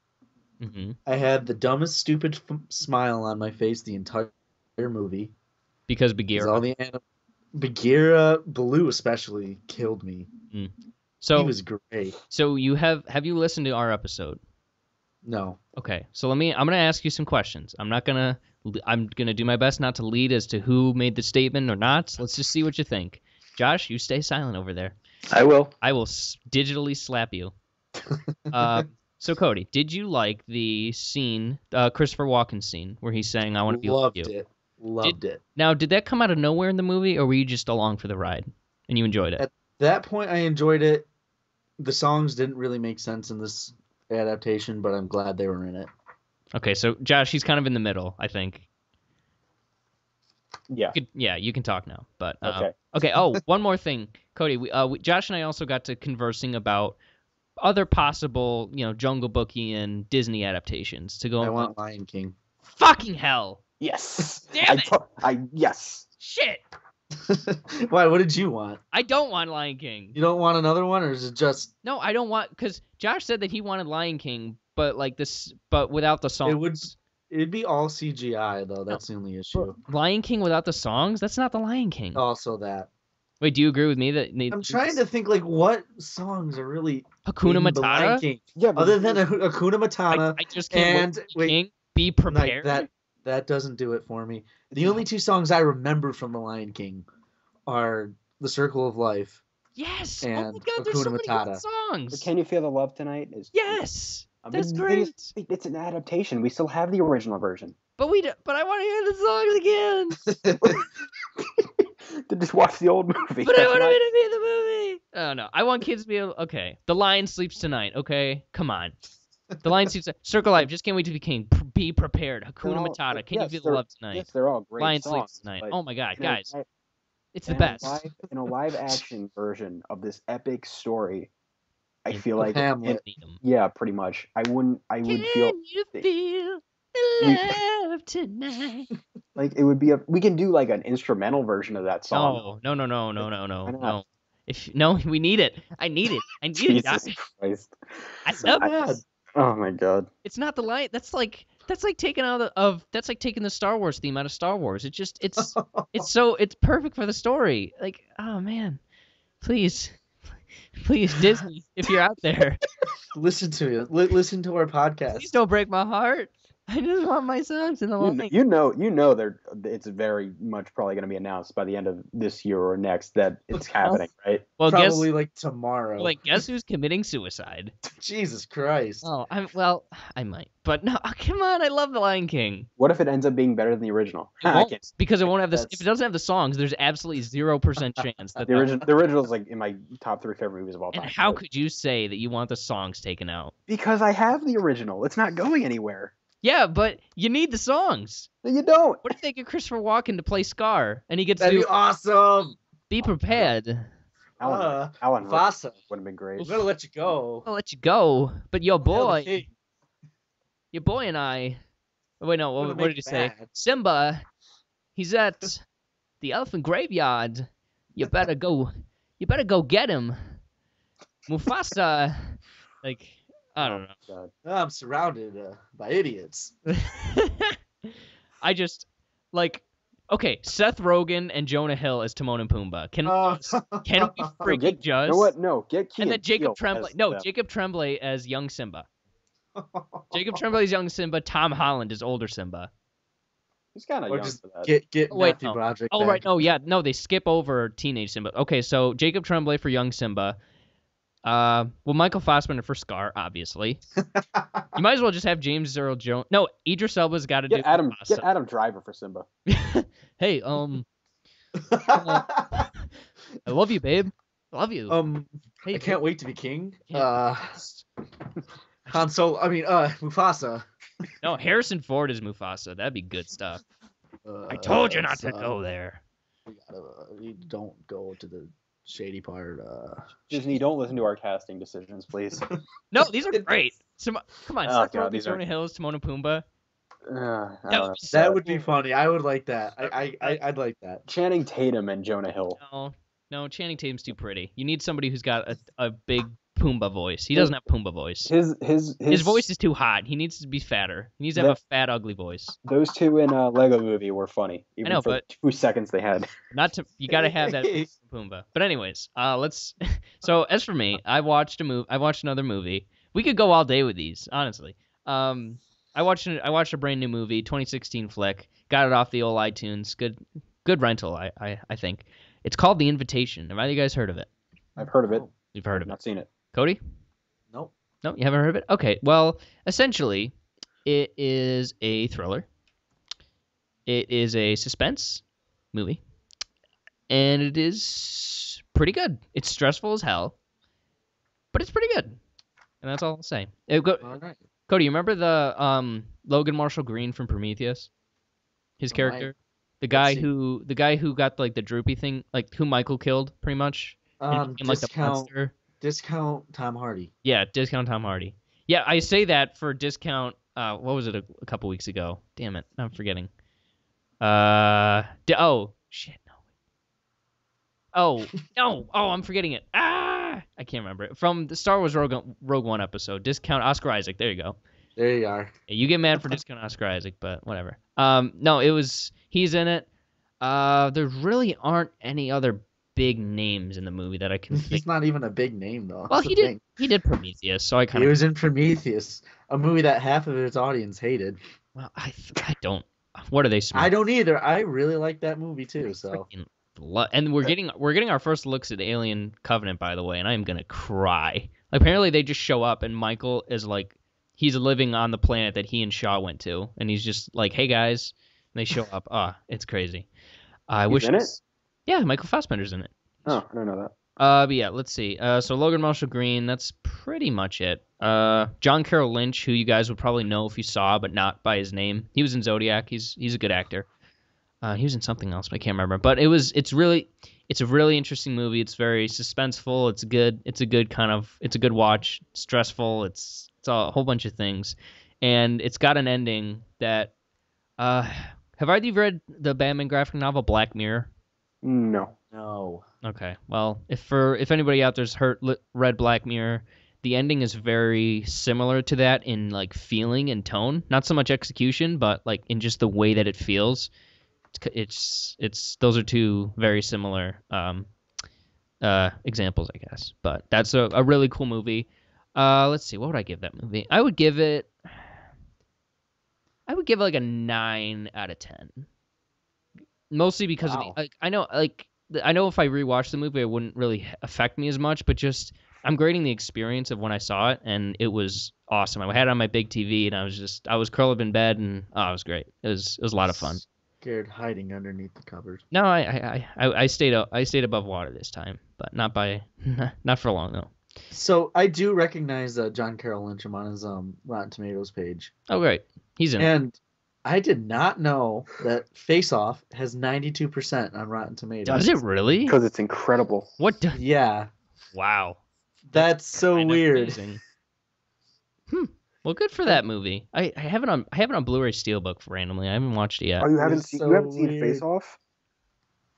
Speaker 2: Mm-hmm.
Speaker 4: I had the dumbest, stupid smile on my face the entire movie.
Speaker 2: Because
Speaker 4: All
Speaker 2: Bagheera.
Speaker 4: Bagheera, Baloo especially killed me.
Speaker 2: So
Speaker 4: he was great.
Speaker 2: So have you listened to our episode?
Speaker 4: No.
Speaker 2: Okay, so I'm gonna ask you some questions. I'm gonna do my best not to lead as to who made the statement or not. Let's just see what you think. Josh, you stay silent over there.
Speaker 3: I will.
Speaker 2: I will digitally slap you. So Cody, did you like the scene, Christopher Walken scene, where he's saying, "I want to be like you"?
Speaker 4: Loved it.
Speaker 2: Now, did that come out of nowhere in the movie, or were you just along for the ride and you enjoyed it?
Speaker 4: At that point, I enjoyed it. The songs didn't really make sense in this adaptation, but I'm glad they were in it.
Speaker 2: Okay, so Josh, he's kind of in the middle, I think.
Speaker 3: Yeah.
Speaker 2: You can talk now. But
Speaker 3: Okay.
Speaker 2: Okay. Oh, one more thing, Cody. Josh and I also got to conversing about other possible, Jungle Booky and Disney adaptations to go.
Speaker 4: I want Lion King.
Speaker 2: Fucking hell!
Speaker 3: Yes.
Speaker 2: Damn it!
Speaker 3: Yes.
Speaker 2: Shit.
Speaker 4: Why? What did you want?
Speaker 2: I don't want Lion King.
Speaker 4: You don't want another one, or is it just?
Speaker 2: No, I don't want, because Josh said that he wanted Lion King, but without the songs.
Speaker 4: It'd be all CGI though. That's the only issue.
Speaker 2: Lion King without the songs? That's not the Lion King.
Speaker 4: Also that.
Speaker 2: Wait, do you agree with me that
Speaker 4: I'm trying to think what songs are really
Speaker 2: Hakuna Matata?
Speaker 4: Yeah, other than Hakuna Matata.
Speaker 2: I just can't King, be prepared.
Speaker 4: That doesn't do it for me. The only two songs I remember from The Lion King are The Circle of Life.
Speaker 2: Yes.
Speaker 4: And
Speaker 2: oh my God, there's so many good songs.
Speaker 3: But Can You Feel the Love Tonight?
Speaker 2: Yes. That's great.
Speaker 3: It's an adaptation. We still have the original version.
Speaker 2: But I want to hear the songs again.
Speaker 3: To just watch the old movie.
Speaker 2: But I want to be in the movie. Oh no, I want kids to be okay. The Lion sleeps tonight. Okay, come on. The Lion sleeps. Circle Life. Just can't wait to be king. Be prepared. Hakuna Matata. Can you feel the love tonight?
Speaker 3: Yes, they're all great
Speaker 2: Lion
Speaker 3: songs.
Speaker 2: sleeps tonight. Oh my God, guys, it's the
Speaker 3: in
Speaker 2: best.
Speaker 3: In a live action version of this epic story, I feel like yeah, pretty much. I would feel.
Speaker 2: Can you feel the love tonight?
Speaker 3: Like it would be we can do like an instrumental version of that song.
Speaker 2: No. We need it. I need it.
Speaker 3: Jesus Christ. Oh my God.
Speaker 2: It's not the light. That's like taking that's like taking the Star Wars theme out of Star Wars. It's perfect for the story. Like, oh man. Please Disney, if you're out there,
Speaker 4: listen to it. Listen to our podcast.
Speaker 2: Please don't break my heart. I just want my songs in the line.
Speaker 3: You know, it's very much probably going to be announced by the end of this year or next that it's happening, right?
Speaker 4: Well, probably like tomorrow.
Speaker 2: Like, guess who's committing suicide?
Speaker 4: Jesus Christ.
Speaker 2: Oh, I might, but no, come on, I love The Lion King.
Speaker 3: What if it ends up being better than the original?
Speaker 2: Because it won't have this. If it doesn't have the songs, there's absolutely 0% chance that
Speaker 3: the original is like in my top 3 favorite movies of all time.
Speaker 2: And how could you say that you want the songs taken out?
Speaker 3: Because I have the original. It's not going anywhere.
Speaker 2: Yeah, but you need the songs.
Speaker 3: No, you don't.
Speaker 2: What if they get Christopher Walken to play Scar and he gets
Speaker 4: That'd be awesome.
Speaker 2: Be prepared.
Speaker 3: Alan
Speaker 4: Fasa
Speaker 3: would have been great.
Speaker 4: I'm gonna let you go.
Speaker 2: I'll let you go, but your boy and I. Wait, no. What did you say? Simba, he's at the elephant graveyard. You better go get him. Mufasa, like. I don't know.
Speaker 4: I'm surrounded by idiots.
Speaker 2: I just okay. Seth Rogen and Jonah Hill as Timon and Pumbaa. Can we freaking just?
Speaker 3: You know what? No, get Keanu.
Speaker 2: And then Jacob Tremblay. No, Jacob Tremblay as young Simba. Jacob Tremblay as young Simba. Tom Holland is older Simba.
Speaker 3: He's kind of young for that.
Speaker 4: Get Matthew Broderick.
Speaker 2: Oh, right. Oh, yeah. No, they skip over teenage Simba. Okay, so Jacob Tremblay for young Simba. Michael Fassbender for Scar, obviously. You might as well just have James Earl Jones. No, Idris Elba's got to do.
Speaker 3: Get Adam Driver for Simba.
Speaker 2: Hey, I love you, babe. I love you.
Speaker 4: Hey, I can't wait to be king. Han Solo. Mufasa.
Speaker 2: No, Harrison Ford is Mufasa. That'd be good stuff. I told you not to go there.
Speaker 4: You don't go to the shady part.
Speaker 3: Disney, don't listen to our casting decisions, please.
Speaker 2: No, these are great. Come on,
Speaker 3: Jonah
Speaker 2: Hill, Timon and Pumbaa.
Speaker 4: That would be funny. I would like that. I'd like that.
Speaker 3: Channing Tatum and Jonah Hill.
Speaker 2: No, Channing Tatum's too pretty. You need somebody who's got a big Pumbaa voice. He doesn't have Pumbaa voice. His voice is too hot. He needs to be fatter. He needs to have a fat, ugly voice.
Speaker 3: Those two in Lego Movie were funny, even
Speaker 2: I know,
Speaker 3: for
Speaker 2: but
Speaker 3: 2 seconds they had.
Speaker 2: you got to have that Pumbaa. But anyways, let's. So as for me, I watched another movie. We could go all day with these, honestly. I watched a brand new movie, 2016 flick. Got it off the old iTunes. Good rental, I think. It's called The Invitation. Have either of you guys heard of it?
Speaker 3: I've heard of it.
Speaker 2: You've heard of it.
Speaker 3: Not seen it.
Speaker 2: Cody?
Speaker 4: Nope.
Speaker 2: No, you haven't heard of it? Okay. Well, essentially, it is a thriller. It is a suspense movie. And it is pretty good. It's stressful as hell, but it's pretty good. And that's all I'll say.
Speaker 4: All right.
Speaker 2: Cody, you remember the Logan Marshall Green from Prometheus? His character? The guy who got like the droopy thing, like who Michael killed pretty much?
Speaker 4: Discount Tom Hardy.
Speaker 2: Yeah, discount Tom Hardy. Yeah, I say that for discount. What was it a couple weeks ago? Damn it, I'm forgetting. Oh shit, no. Oh no, I'm forgetting it. I can't remember it. From the Star Wars Rogue One episode, discount Oscar Isaac. There you go.
Speaker 4: There you are.
Speaker 2: You get mad for discount Oscar Isaac, but whatever. No, he's in it. There really aren't any other big names in the movie that I can think.
Speaker 4: He's not even a big name though.
Speaker 2: Well, he did Prometheus, so I kind of.
Speaker 4: He was in Prometheus, a movie that half of its audience hated.
Speaker 2: Well, I don't. What are they? Smart?
Speaker 4: I don't either. I really like that movie too. So.
Speaker 2: And we're getting our first looks at Alien Covenant, by the way, and I am gonna cry. Apparently, they just show up, and Michael is like, he's living on the planet that he and Shaw went to, and he's just like, "Hey guys," and they show up. It's crazy.
Speaker 3: He's in it?
Speaker 2: Yeah, Michael Fassbender's in it.
Speaker 3: Oh, I don't know that.
Speaker 2: But yeah, let's see. So Logan Marshall Green, that's pretty much it. John Carroll Lynch, who you guys would probably know if you saw, but not by his name. He was in Zodiac. He's a good actor. He was in something else, but I can't remember. But it's a really interesting movie. It's very suspenseful. It's good. It's a good watch. Stressful. It's a whole bunch of things, and it's got an ending that. Have either of you read the Batman graphic novel Black Mirror?
Speaker 3: No.
Speaker 2: Okay. Well, if anybody out there's read Black Mirror, the ending is very similar to that in like feeling and tone. Not so much execution, but like in just the way that it feels. It's those are two very similar examples, I guess. But that's a really cool movie. Let's see, what would I give that movie? I would give it like a 9 out of 10. Mostly because of I know if I rewatched the movie, it wouldn't really affect me as much, but just I'm grading the experience of when I saw it, and it was awesome. I had it on my big TV, and I was curled up in bed, and it was great. It was a lot of fun.
Speaker 4: Scared hiding underneath the covers.
Speaker 2: No, I stayed above water this time, but not for long though.
Speaker 4: So I do recognize John Carroll Lynch. I'm on his Rotten Tomatoes page.
Speaker 2: Oh, great. He's in it.
Speaker 4: And I did not know that Face Off has 92% on Rotten Tomatoes.
Speaker 2: Does it really?
Speaker 3: Because it's incredible.
Speaker 4: Yeah.
Speaker 2: Wow.
Speaker 4: That's so weird.
Speaker 2: Well, good for that movie. I have it on Blu-ray Steelbook randomly. I haven't watched it yet.
Speaker 3: Oh, you haven't seen Face Off?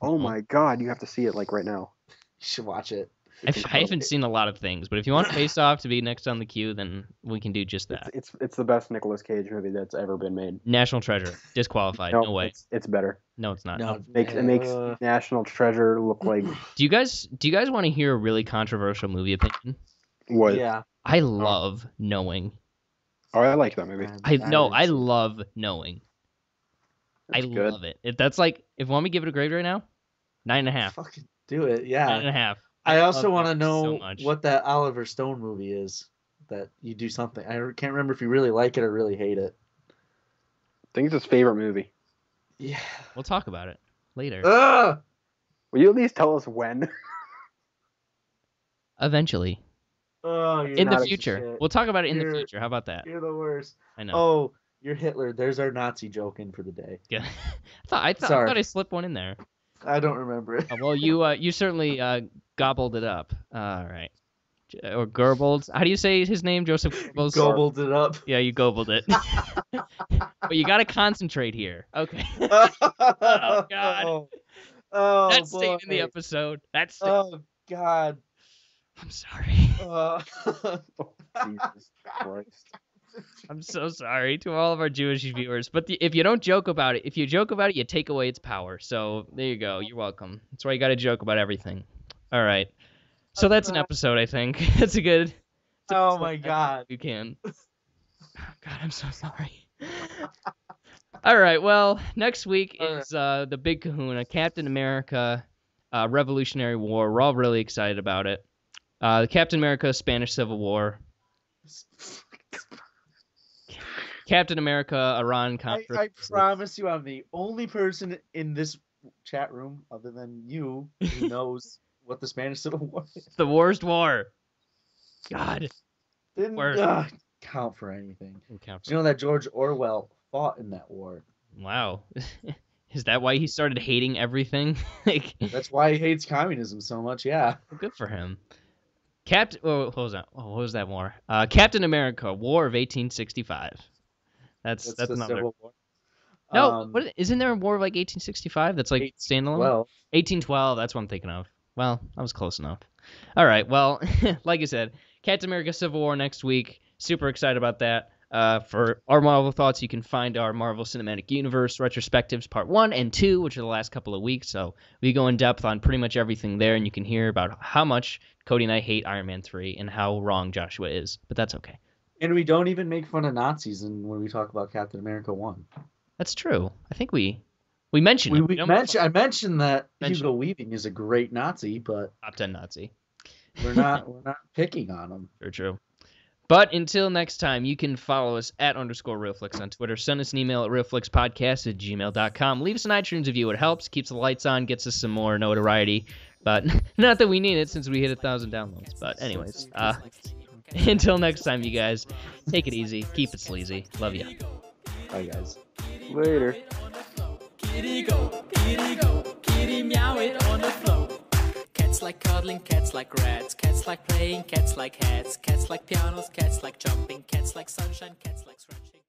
Speaker 3: Oh my God, you have to see it like right now.
Speaker 4: You should watch it.
Speaker 2: I haven't seen a lot of things, but if you want Face Off to be next on the queue, then we can do just that.
Speaker 3: It's the best Nicolas Cage movie that's ever been made.
Speaker 2: National Treasure. Disqualified. No way.
Speaker 3: It's better.
Speaker 2: No, it's not.
Speaker 4: No,
Speaker 3: it makes National Treasure look like.
Speaker 2: Do you guys want to hear a really controversial movie opinion?
Speaker 3: What?
Speaker 4: Yeah.
Speaker 2: I love Knowing.
Speaker 3: Oh, I like that movie.
Speaker 2: I love Knowing.
Speaker 3: That's good.
Speaker 2: Love it. That's like, if you want me to give it a grade right now, 9.5.
Speaker 4: Fucking do it. Yeah.
Speaker 2: 9.5.
Speaker 4: I also want to know what that Oliver Stone movie is that you do something. I can't remember if you really like it or really hate it.
Speaker 3: I think it's his favorite movie.
Speaker 4: Yeah.
Speaker 2: We'll talk about it later.
Speaker 3: Will you at least tell us when?
Speaker 2: Eventually.
Speaker 4: Oh,
Speaker 2: in the future. We'll talk about it in the future. How about that?
Speaker 4: You're the worst.
Speaker 2: I know.
Speaker 4: Oh, you're Hitler. There's our Nazi joke in for the day.
Speaker 2: Yeah. I thought I slipped one in there.
Speaker 4: I don't remember it.
Speaker 2: Well, you certainly gobbled it up. All right. Or Goebbels. How do you say his name? Joseph Goebbels?
Speaker 4: Gobbled it up.
Speaker 2: Yeah, you gobbled it. But you got to concentrate here. Okay. Oh, God.
Speaker 4: Oh,
Speaker 2: That's
Speaker 4: boy.
Speaker 2: staying in the episode.
Speaker 4: Oh, God.
Speaker 2: I'm sorry.
Speaker 3: Jesus Christ.
Speaker 2: I'm so sorry to all of our Jewish viewers. But if you don't joke about it, you take away its power. So there you go. You're welcome. That's why you got to joke about everything. All right. So that's an episode, I think. That's a good.
Speaker 4: Oh my God.
Speaker 2: You can. God, I'm so sorry. All right. Well, next week is the big kahuna, Captain America, Revolutionary War. We're all really excited about it. Captain America, Spanish Civil War. Captain America, Iran conflict.
Speaker 4: I promise you, I'm the only person in this chat room, other than you, who knows what the Spanish Civil War is.
Speaker 2: The worst war. God.
Speaker 4: Didn't count for anything. You know that George Orwell fought in that war.
Speaker 2: Wow. Is that why he started hating everything?
Speaker 4: That's why he hates communism so much, yeah.
Speaker 2: Good for him. What was that war? Captain America, War of 1865. That's another.
Speaker 4: Civil War.
Speaker 2: No, isn't there a War of like 1865 that's like standalone? 1812, that's what I'm thinking of. Well, I was close enough. All right, well, like I said, Captain America Civil War next week. Super excited about that. For our Marvel thoughts, you can find our Marvel Cinematic Universe retrospectives part 1 and 2, which are the last couple of weeks. So we go in depth on pretty much everything there, and you can hear about how much Cody and I hate Iron Man 3 and how wrong Joshua is. But that's okay.
Speaker 4: And we don't even make fun of Nazis when we talk about Captain America 1.
Speaker 2: That's true. I think we mentioned it.
Speaker 4: I mentioned that Hugo Weaving is a great Nazi, but
Speaker 2: top 10 Nazi.
Speaker 4: We're not picking on him.
Speaker 2: Very true. But until next time, you can follow us at _RealFlix on Twitter. Send us an email at realflixpodcast@gmail.com. Leave us an iTunes review. It helps, keeps the lights on, gets us some more notoriety. But not that we need it since we hit 1,000 downloads. But anyways, until next time, you guys, take it easy. Keep it sleazy. Love you.
Speaker 4: Bye, guys.
Speaker 3: Later.
Speaker 1: Kitty go, kitty meow it on the floor. Cats like cuddling, cats like rats, cats like playing, cats like hats, cats like pianos, cats like jumping, cats like sunshine, cats like scratching.